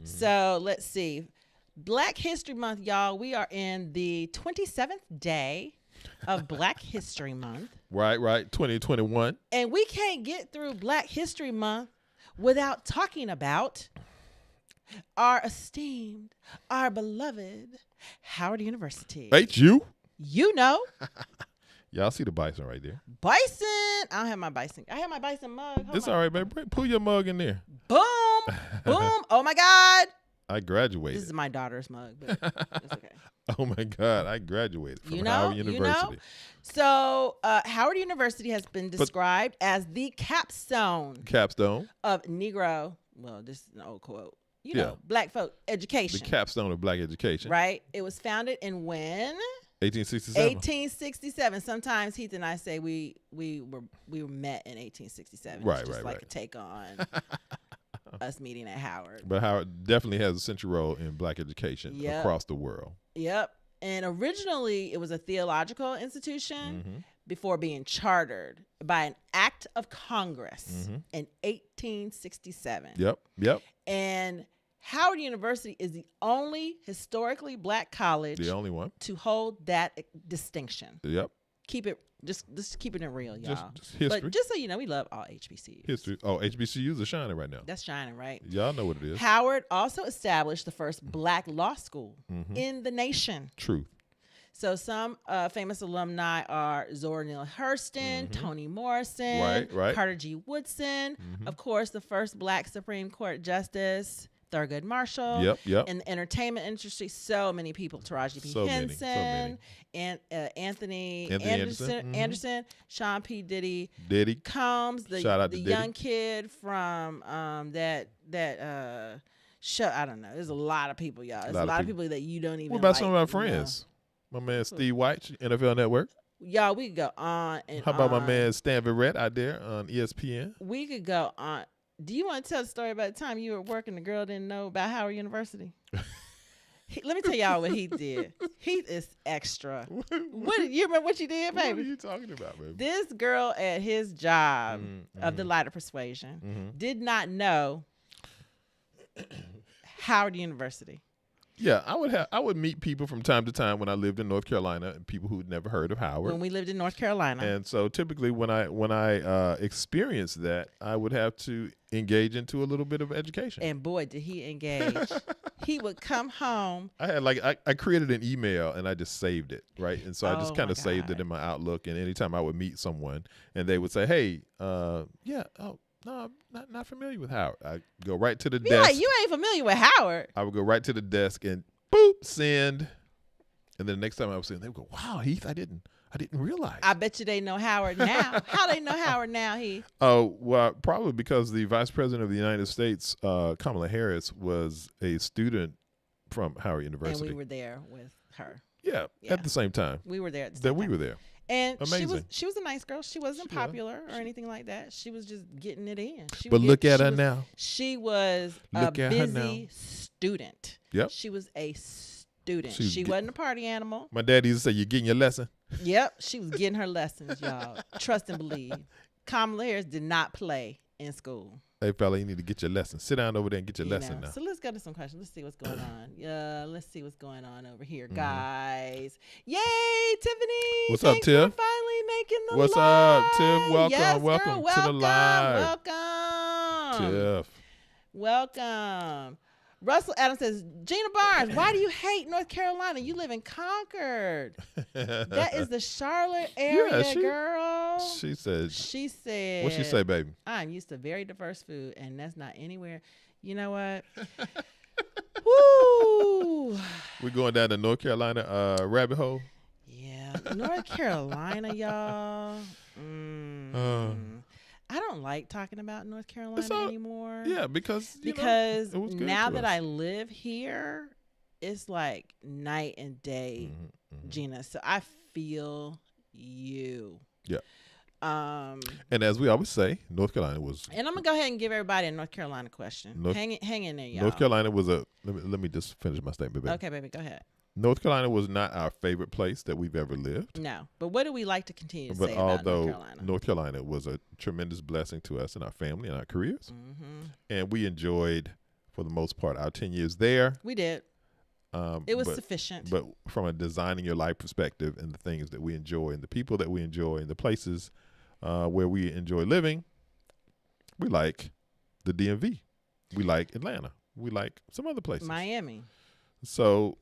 So let's see. Black History Month, y'all. We are in the 27th day of Black History Month. Right. 2021. And we can't get through Black History Month without talking about our esteemed, our beloved Howard University. Ain't you? You know. Y'all see the bison right there. Bison. I don't have my bison. I have my bison mug. It's all right, baby. Pull your mug in there. Boom. Boom. Oh, my God. I graduated. This is my daughter's mug, but it's okay. Oh, my God. I graduated from Howard University. So Howard University has been described as the capstone of Negro. Well, this is an old quote. You know, black folk education. The capstone of black education. Right. It was founded in when? 1867. 1867. Sometimes Heath and I say we were met in 1867. Right, it's just right. A take on us meeting at Howard. But Howard definitely has a central role in black education across the world. Yep. And originally it was a theological institution before being chartered by an act of Congress in 1867. Yep. And Howard University is the only historically black college, the only one, to hold that distinction. Yep. Keep it just keeping it real, y'all. Just history. But just so you know, we love all HBCUs. History. Oh, HBCUs are shining right now. That's shining, right? Y'all know what it is. Howard also established the first black law school in the nation. Truth. So some famous alumni are Zora Neale Hurston, Toni Morrison, right. Carter G. Woodson, of course, the first black Supreme Court Justice, Thurgood Marshall. Yep. In the entertainment industry, so many people. Taraji P. Henson, and Anthony Anderson, Sean P. Diddy Combs, Shout out to the young kid from that show. I don't know. There's a lot of people, y'all. There's a lot of people that you don't even. What about some of our friends? My man Steve White, NFL Network. Y'all, we could go on and How about my man Stan Verrett out there on ESPN? We could go on. Do you want to tell the story about the time you were working, the girl didn't know about Howard University? Let me tell y'all what he did. He is extra. What you remember what you did, baby? What are you talking about, baby? This girl at his job of the Light of Persuasion did not know Howard University. Yeah, I would meet people from time to time when I lived in North Carolina, and people who'd never heard of Howard. When we lived in North Carolina. And so typically when I experienced that, I would have to engage into a little bit of education. And boy, did he engage. He would come home. I had I created an email and I just saved it, right? And so I just kind of saved it in my Outlook, and anytime I would meet someone and they would say, "Hey, no, I'm not familiar with Howard." I go right to the desk. Yeah, you ain't familiar with Howard. I would go right to the desk and boop, send. And then the next time I would send, they would go, "Wow, Heath, I didn't I didn't realize. I bet you they know Howard now. How they know Howard now, Heath? Oh, well, probably because the Vice President of the United States, Kamala Harris, was a student from Howard University. And we were there with her. Yeah, Yeah. at the same time We were there at the that same we time. were there. And Amazing. she was a nice girl. She wasn't She was. popular or anything like that. She was just getting it in. But look at her now. She was Look a at her busy now. student. Yep. She was a student. She was She wasn't a party animal. My dad used to say, "You're getting your lesson." Yep. She was getting her lessons, y'all. Trust and believe. Kamala Harris did not play in school. Hey, fella, you need to get your lesson. Sit down over there and get your You lesson know. now. So let's go to some questions. Let's see what's going on. Let's see what's going on over here, Mm-hmm. guys. Yay, Tiffany! What's up, Thanks Tiff? For finally making the What's live. up, Tiff? Welcome, Yes, welcome girl, to the live. Welcome. Tiff. Welcome. Russell Adams says, Gina Barnes, why do you hate North Carolina? You live in Concord. That is the Charlotte area, girl. She said. She said. What she say, baby? I'm used to very diverse food, and that's not anywhere. You know what? Woo! We going down the North Carolina rabbit hole. Yeah, North Carolina, y'all. I don't like talking about North Carolina anymore. Yeah, because it was good now that I live here, it's like night and day, Gina. So I feel you. Yeah. And as we always say, North Carolina was. And I'm gonna go ahead and give everybody a North Carolina question. Hang in there, y'all. North Carolina was a. Let me just finish my statement, baby. Okay, baby, go ahead. North Carolina was not our favorite place that we've ever lived. No, but what do we like to continue to say although about North Carolina? North Carolina was a tremendous blessing to us and our family and our careers, and we enjoyed, for the most part, our 10 years there. We did. It was sufficient. But from a designing your life perspective and the things that we enjoy and the people that we enjoy and the places where we enjoy living, we like the DMV. We like Atlanta. We like some other places. Miami. So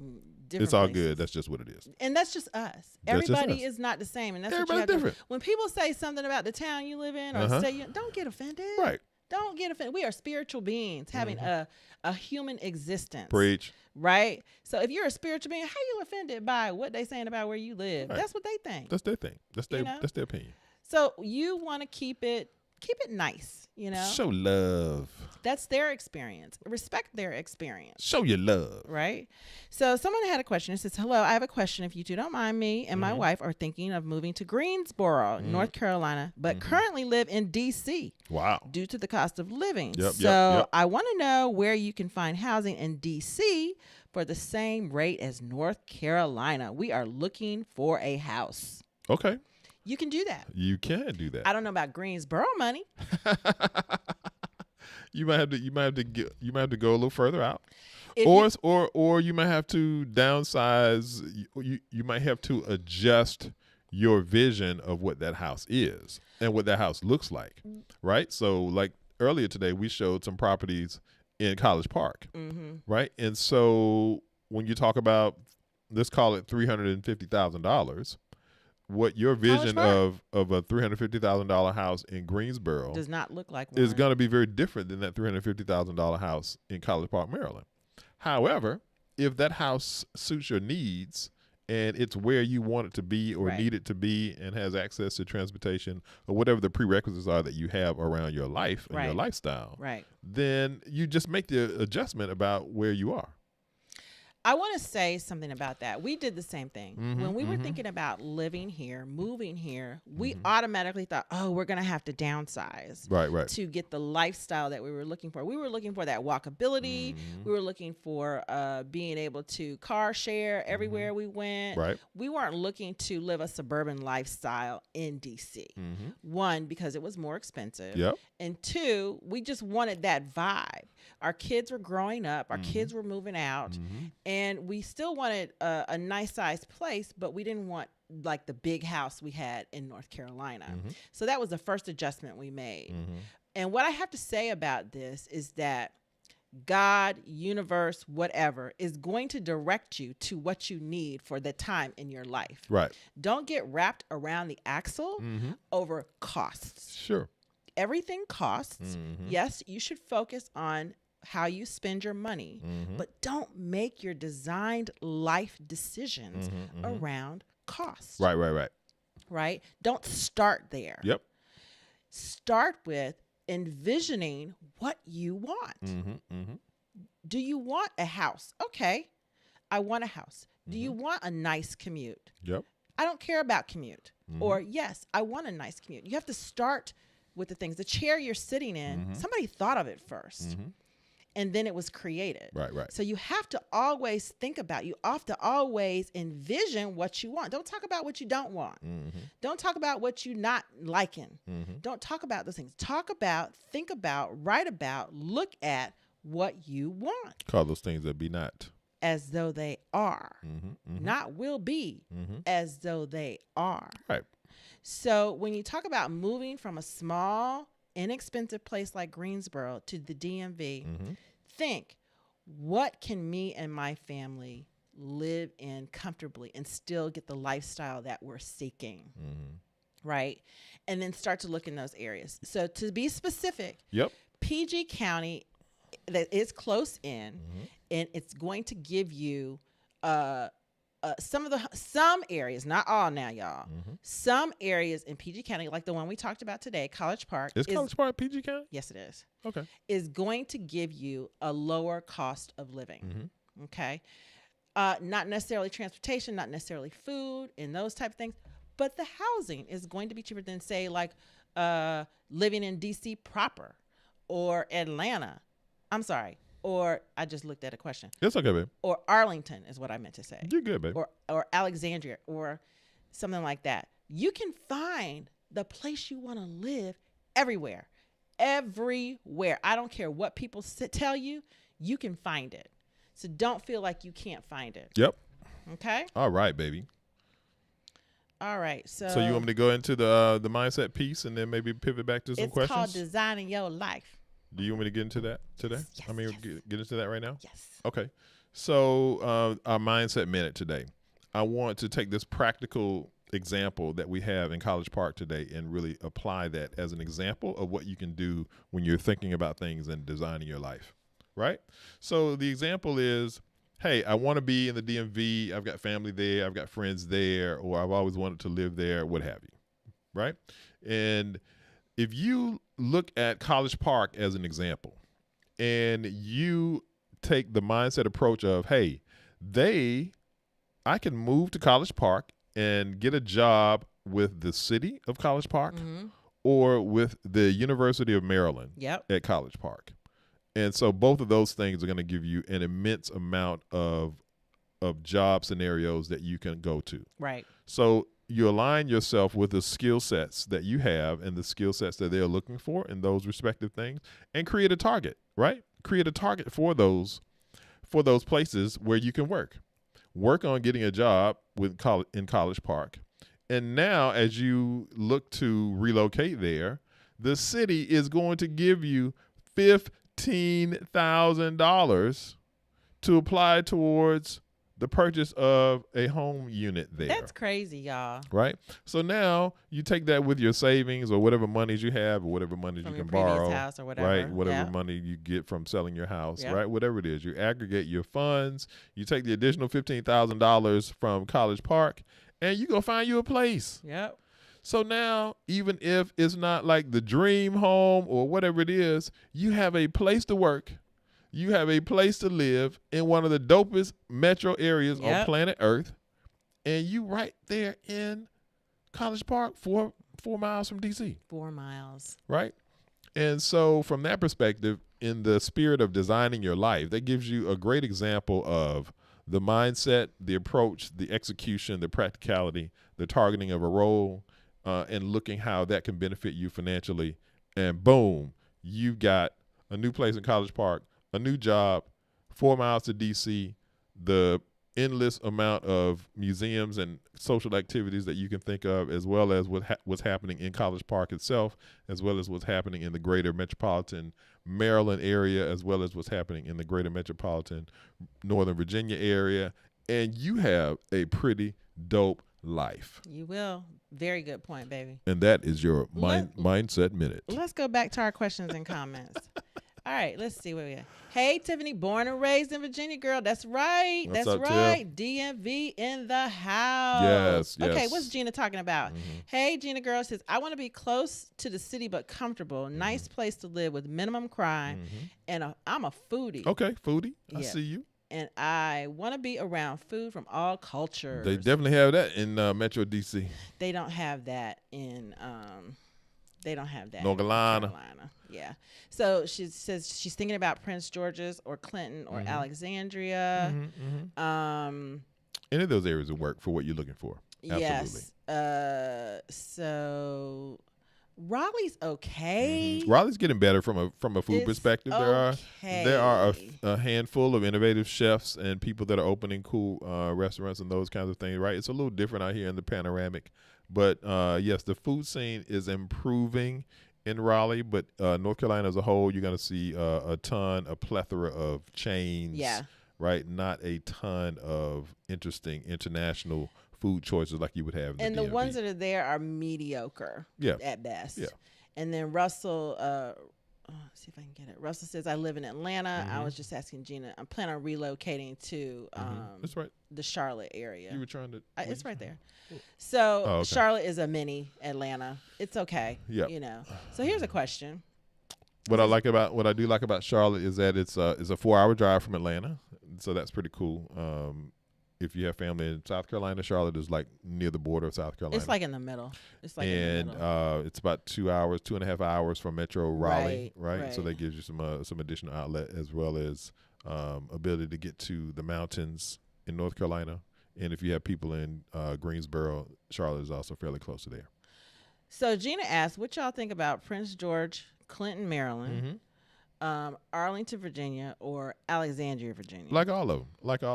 it's all places. good. That's just what it is. And that's just us. Everybody is not the same. And that's Everybody's what you have different. When people say something about the town you live in or say don't get offended. Right. Don't get offended. We are spiritual beings having a human existence. Preach. Right? So if you're a spiritual being, how you offended by what they saying about where you live? Right. That's what they think. That's their thing. That's their opinion. So you want to keep it nice, Show love. That's their experience. Respect their experience. Show your love. Right? So someone had a question. It says, hello, I have a question. If you two don't mind, me and my wife are thinking of moving to Greensboro, North Carolina, but currently live in D.C. Wow. Due to the cost of living. Yep. I want to know where you can find housing in D.C. for the same rate as North Carolina. We are looking for a house. Okay. You can do that. You can do that. I don't know about Greensboro money. You might have to go a little further out, or you might have to downsize. You might have to adjust your vision of what that house is and what that house looks like, right? So, like earlier today, we showed some properties in College Park, right? And so, when you talk about, let's call it $350,000. What your vision of a $350,000 house in Greensboro does not look like one. is going to be very different than that $350,000 house in College Park, Maryland. However, if that house suits your needs and it's where you want it to be or need it to be and has access to transportation or whatever the prerequisites are that you have around your life and your lifestyle, then you just make the adjustment about where you are. I want to say something about that. We did the same thing. When we were thinking about living here, moving here, we automatically thought, oh, we're going to have to downsize to get the lifestyle that we were looking for. We were looking for that walkability. We were looking for being able to car share everywhere we went. We weren't looking to live a suburban lifestyle in D.C. One, because it was more expensive. And two, we just wanted that vibe. Our kids were growing up. Our kids were moving out. And we still wanted a nice sized place, but we didn't want like the big house we had in North Carolina. So that was the first adjustment we made. And what I have to say about this is that God, universe, whatever, is going to direct you to what you need for the time in your life. Don't get wrapped around the axle over costs. Sure. Everything costs. Yes, you should focus on how you spend your money, but don't make your designed life decisions around costs. Right. right? Don't start there. Yep. Start with envisioning what you want. Do you want a house? Okay, I want a house. Do you want a nice commute? Yep. I don't care about commute. Or yes, I want a nice commute. You have to start with the things. The chair you're sitting in, somebody thought of it first. And then it was created. Right, right. So you have to always think about, you have to always envision what you want. Don't talk about what you don't want. Don't talk about what you're not liking. Don't talk about those things. Talk about, think about, write about, look at what you want. Call those things that be not. As though they are. Not will be, as though they are. Right. So when you talk about moving from a small, inexpensive place like Greensboro to the DMV, think, what can me and my family live in comfortably and still get the lifestyle that we're seeking? Right? And then start to look in those areas. So to be specific, Yep. PG County that is close in, and it's going to give you some areas, not all now, y'all. Some areas in PG County, like the one we talked about today, College Park. Is College Park PG County? Yes, it is. Okay. Is going to give you a lower cost of living. Okay. Not necessarily transportation, not necessarily food and those type of things, but the housing is going to be cheaper than, say, like living in DC proper or Atlanta. I'm sorry. Or I just looked at a question. It's okay, babe. Or Arlington is what I meant to say. You're good, babe. Or Alexandria or something like that. You can find the place you want to live everywhere. Everywhere. I don't care what people tell you. You can find it. So don't feel like you can't find it. Yep. Okay? All right, baby. All right. So you want me to go into the mindset piece and then maybe pivot back to some questions? It's called Designing Your Life. Do you want me to get into that today? Yes, I mean, yes. get into that right now? Yes. Okay. So our mindset minute today. I want to take this practical example that we have in College Park today and really apply that as an example of what you can do when you're thinking about things and designing your life, right? So the example is, hey, I want to be in the DMV. I've got family there. I've got friends there, or I've always wanted to live there, what have you, right? And if you look at College Park as an example and you take the mindset approach of, hey, I can move to College Park and get a job with the city of College Park or with the University of Maryland at College Park. And so both of those things are going to give you an immense amount of job scenarios that you can go to. Right. So you align yourself with the skill sets that you have and the skill sets that they're looking for in those respective things and create a target, right? Create a target for those places where you can work. Work on getting a job in College Park. And now as you look to relocate there, the city is going to give you $15,000 to apply towards the purchase of a home unit there. That's crazy, y'all. Right? So now you take that with your savings or whatever monies you have or whatever monies From you your can previous borrow. house or whatever. Right? Whatever Yeah. money you get from selling your house, Yeah. right? Whatever it is. You aggregate your funds, you take the additional $15,000 from College Park, and you go find you a place. Yep. So now, even if it's not like the dream home or whatever it is, you have a place to work. You have a place to live in one of the dopest metro areas on planet Earth, and you right there in College Park, 4 miles from DC. 4 miles. Right? And so from that perspective, in the spirit of designing your life, that gives you a great example of the mindset, the approach, the execution, the practicality, the targeting of a role, and looking how that can benefit you financially. And boom, you've got a new place in College Park, a new job, 4 miles to DC, the endless amount of museums and social activities that you can think of, as well as what's happening in College Park itself, as well as what's happening in the greater metropolitan Maryland area, as well as what's happening in the greater metropolitan Northern Virginia area. And you have a pretty dope life. You will. Very good point, baby. And that is your mindset minute. Let's go back to our questions and comments. All right, let's see where we at. Hey, Tiffany, born and raised in Virginia, girl. That's right. What's That's up, right. DMV in the house. Yes, Okay, yes. what's Gina talking about? Hey, Gina, girl says, I want to be close to the city but comfortable. Nice place to live with minimum crime. And I'm a foodie. Okay, foodie. I Yeah. see you. And I want to be around food from all cultures. They definitely have that in Metro DC. They don't have that in North Carolina. Yeah. So she says she's thinking about Prince George's or Clinton or Alexandria. Any of those areas would work for what you're looking for. Absolutely. Yes. So Raleigh's okay. Raleigh's getting better from a food It's perspective. okay. There are a handful of innovative chefs and people that are opening cool restaurants and those kinds of things. Right, it's a little different out here in the panoramic, but yes, the food scene is improving in Raleigh. But North Carolina as a whole, you're going to see a plethora of chains. Yeah. Right, not a ton of interesting international food choices like you would have in And the the DMV. ones that are there are mediocre at best. Yeah. And then Russell, let's see if I can get it. Russell says, I live in Atlanta. I was just asking Gina, I'm planning on relocating to That's right. the Charlotte area. You were trying to. It's right there. So Oh, okay. Charlotte is a mini Atlanta. It's okay. Yeah. You know. So here's a question. What I do like about Charlotte is that it's a 4-hour drive from Atlanta, so that's pretty cool. If you have family in South Carolina, Charlotte is like near the border of South Carolina. It's like in the middle. It's like and in the middle. it's about 2.5 hours from Metro Raleigh, right? So right. that gives you some additional outlet as well as ability to get to the mountains in North Carolina. And if you have people in Greensboro, Charlotte is also fairly close to there. So Gina asked, what y'all think about Prince George, Clinton, Maryland, Arlington, Virginia, or Alexandria, Virginia? Like all of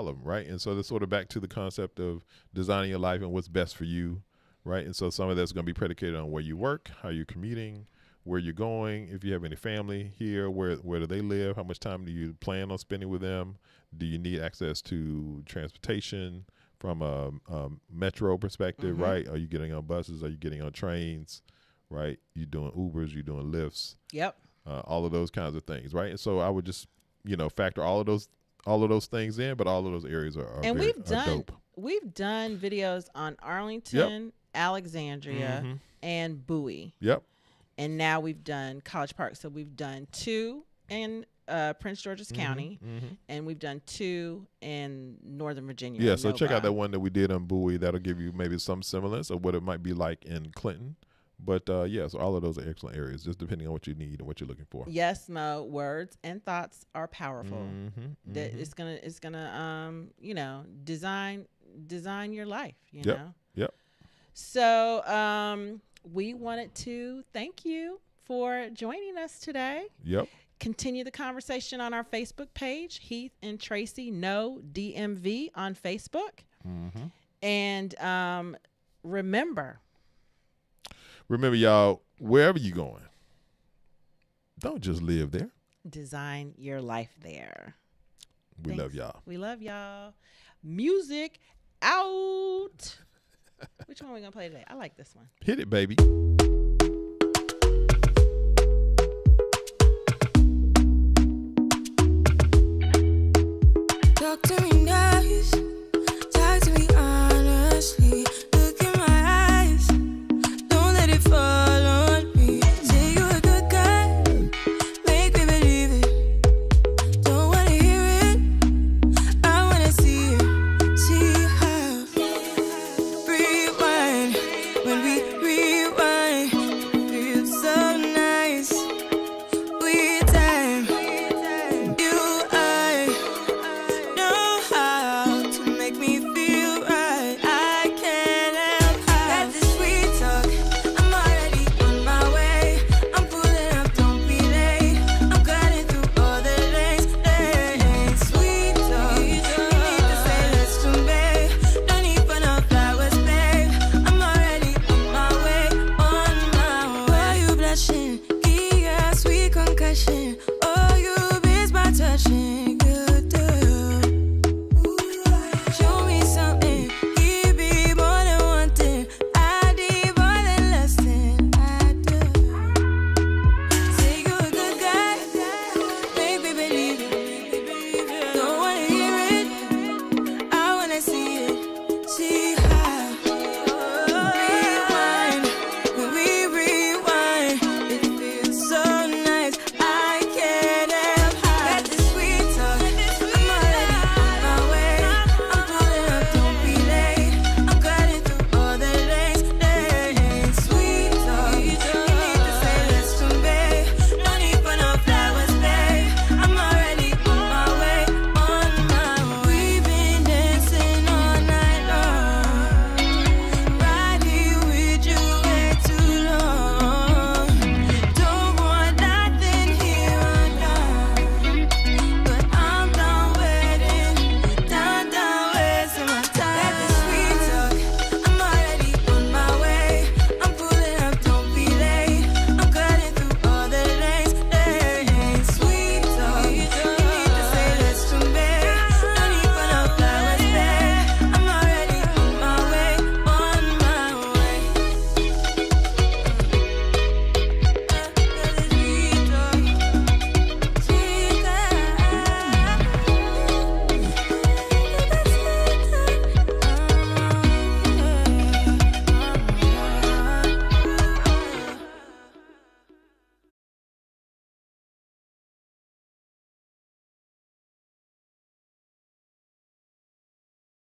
them, right? And so that's sort of back to the concept of designing your life and what's best for you, right? And so some of that's going to be predicated on where you work, how you're commuting, where you're going, if you have any family here, where do they live, how much time do you plan on spending with them, do you need access to transportation from a metro perspective, right? Are you getting on buses, are you getting on trains, right? You doing Ubers, you doing Lyfts. Yep. All of those kinds of things, right? And so I would just, factor all of those things in, but all of those areas are And very, we've done videos on Arlington, Alexandria, and Bowie. Yep. And now we've done College Park. So we've done 2 in Prince George's County, and we've done 2 in Northern Virginia. Yeah, so check out Nova. that one that we did on Bowie. That'll give you maybe some semblance of what it might be like in Clinton. But so all of those are excellent areas, just depending on what you need and what you're looking for. Yes, Mo. Words and thoughts are powerful. That it's gonna design your life. You know. Yep. So we wanted to thank you for joining us today. Yep. Continue the conversation on our Facebook page, Heath and Tracy No DMV on Facebook. And remember, y'all, wherever you're going, don't just live there. design your life there. We love y'all. We love y'all. Music out. Which one are we going to play today? I like this one. Hit it, baby. Talk to me now.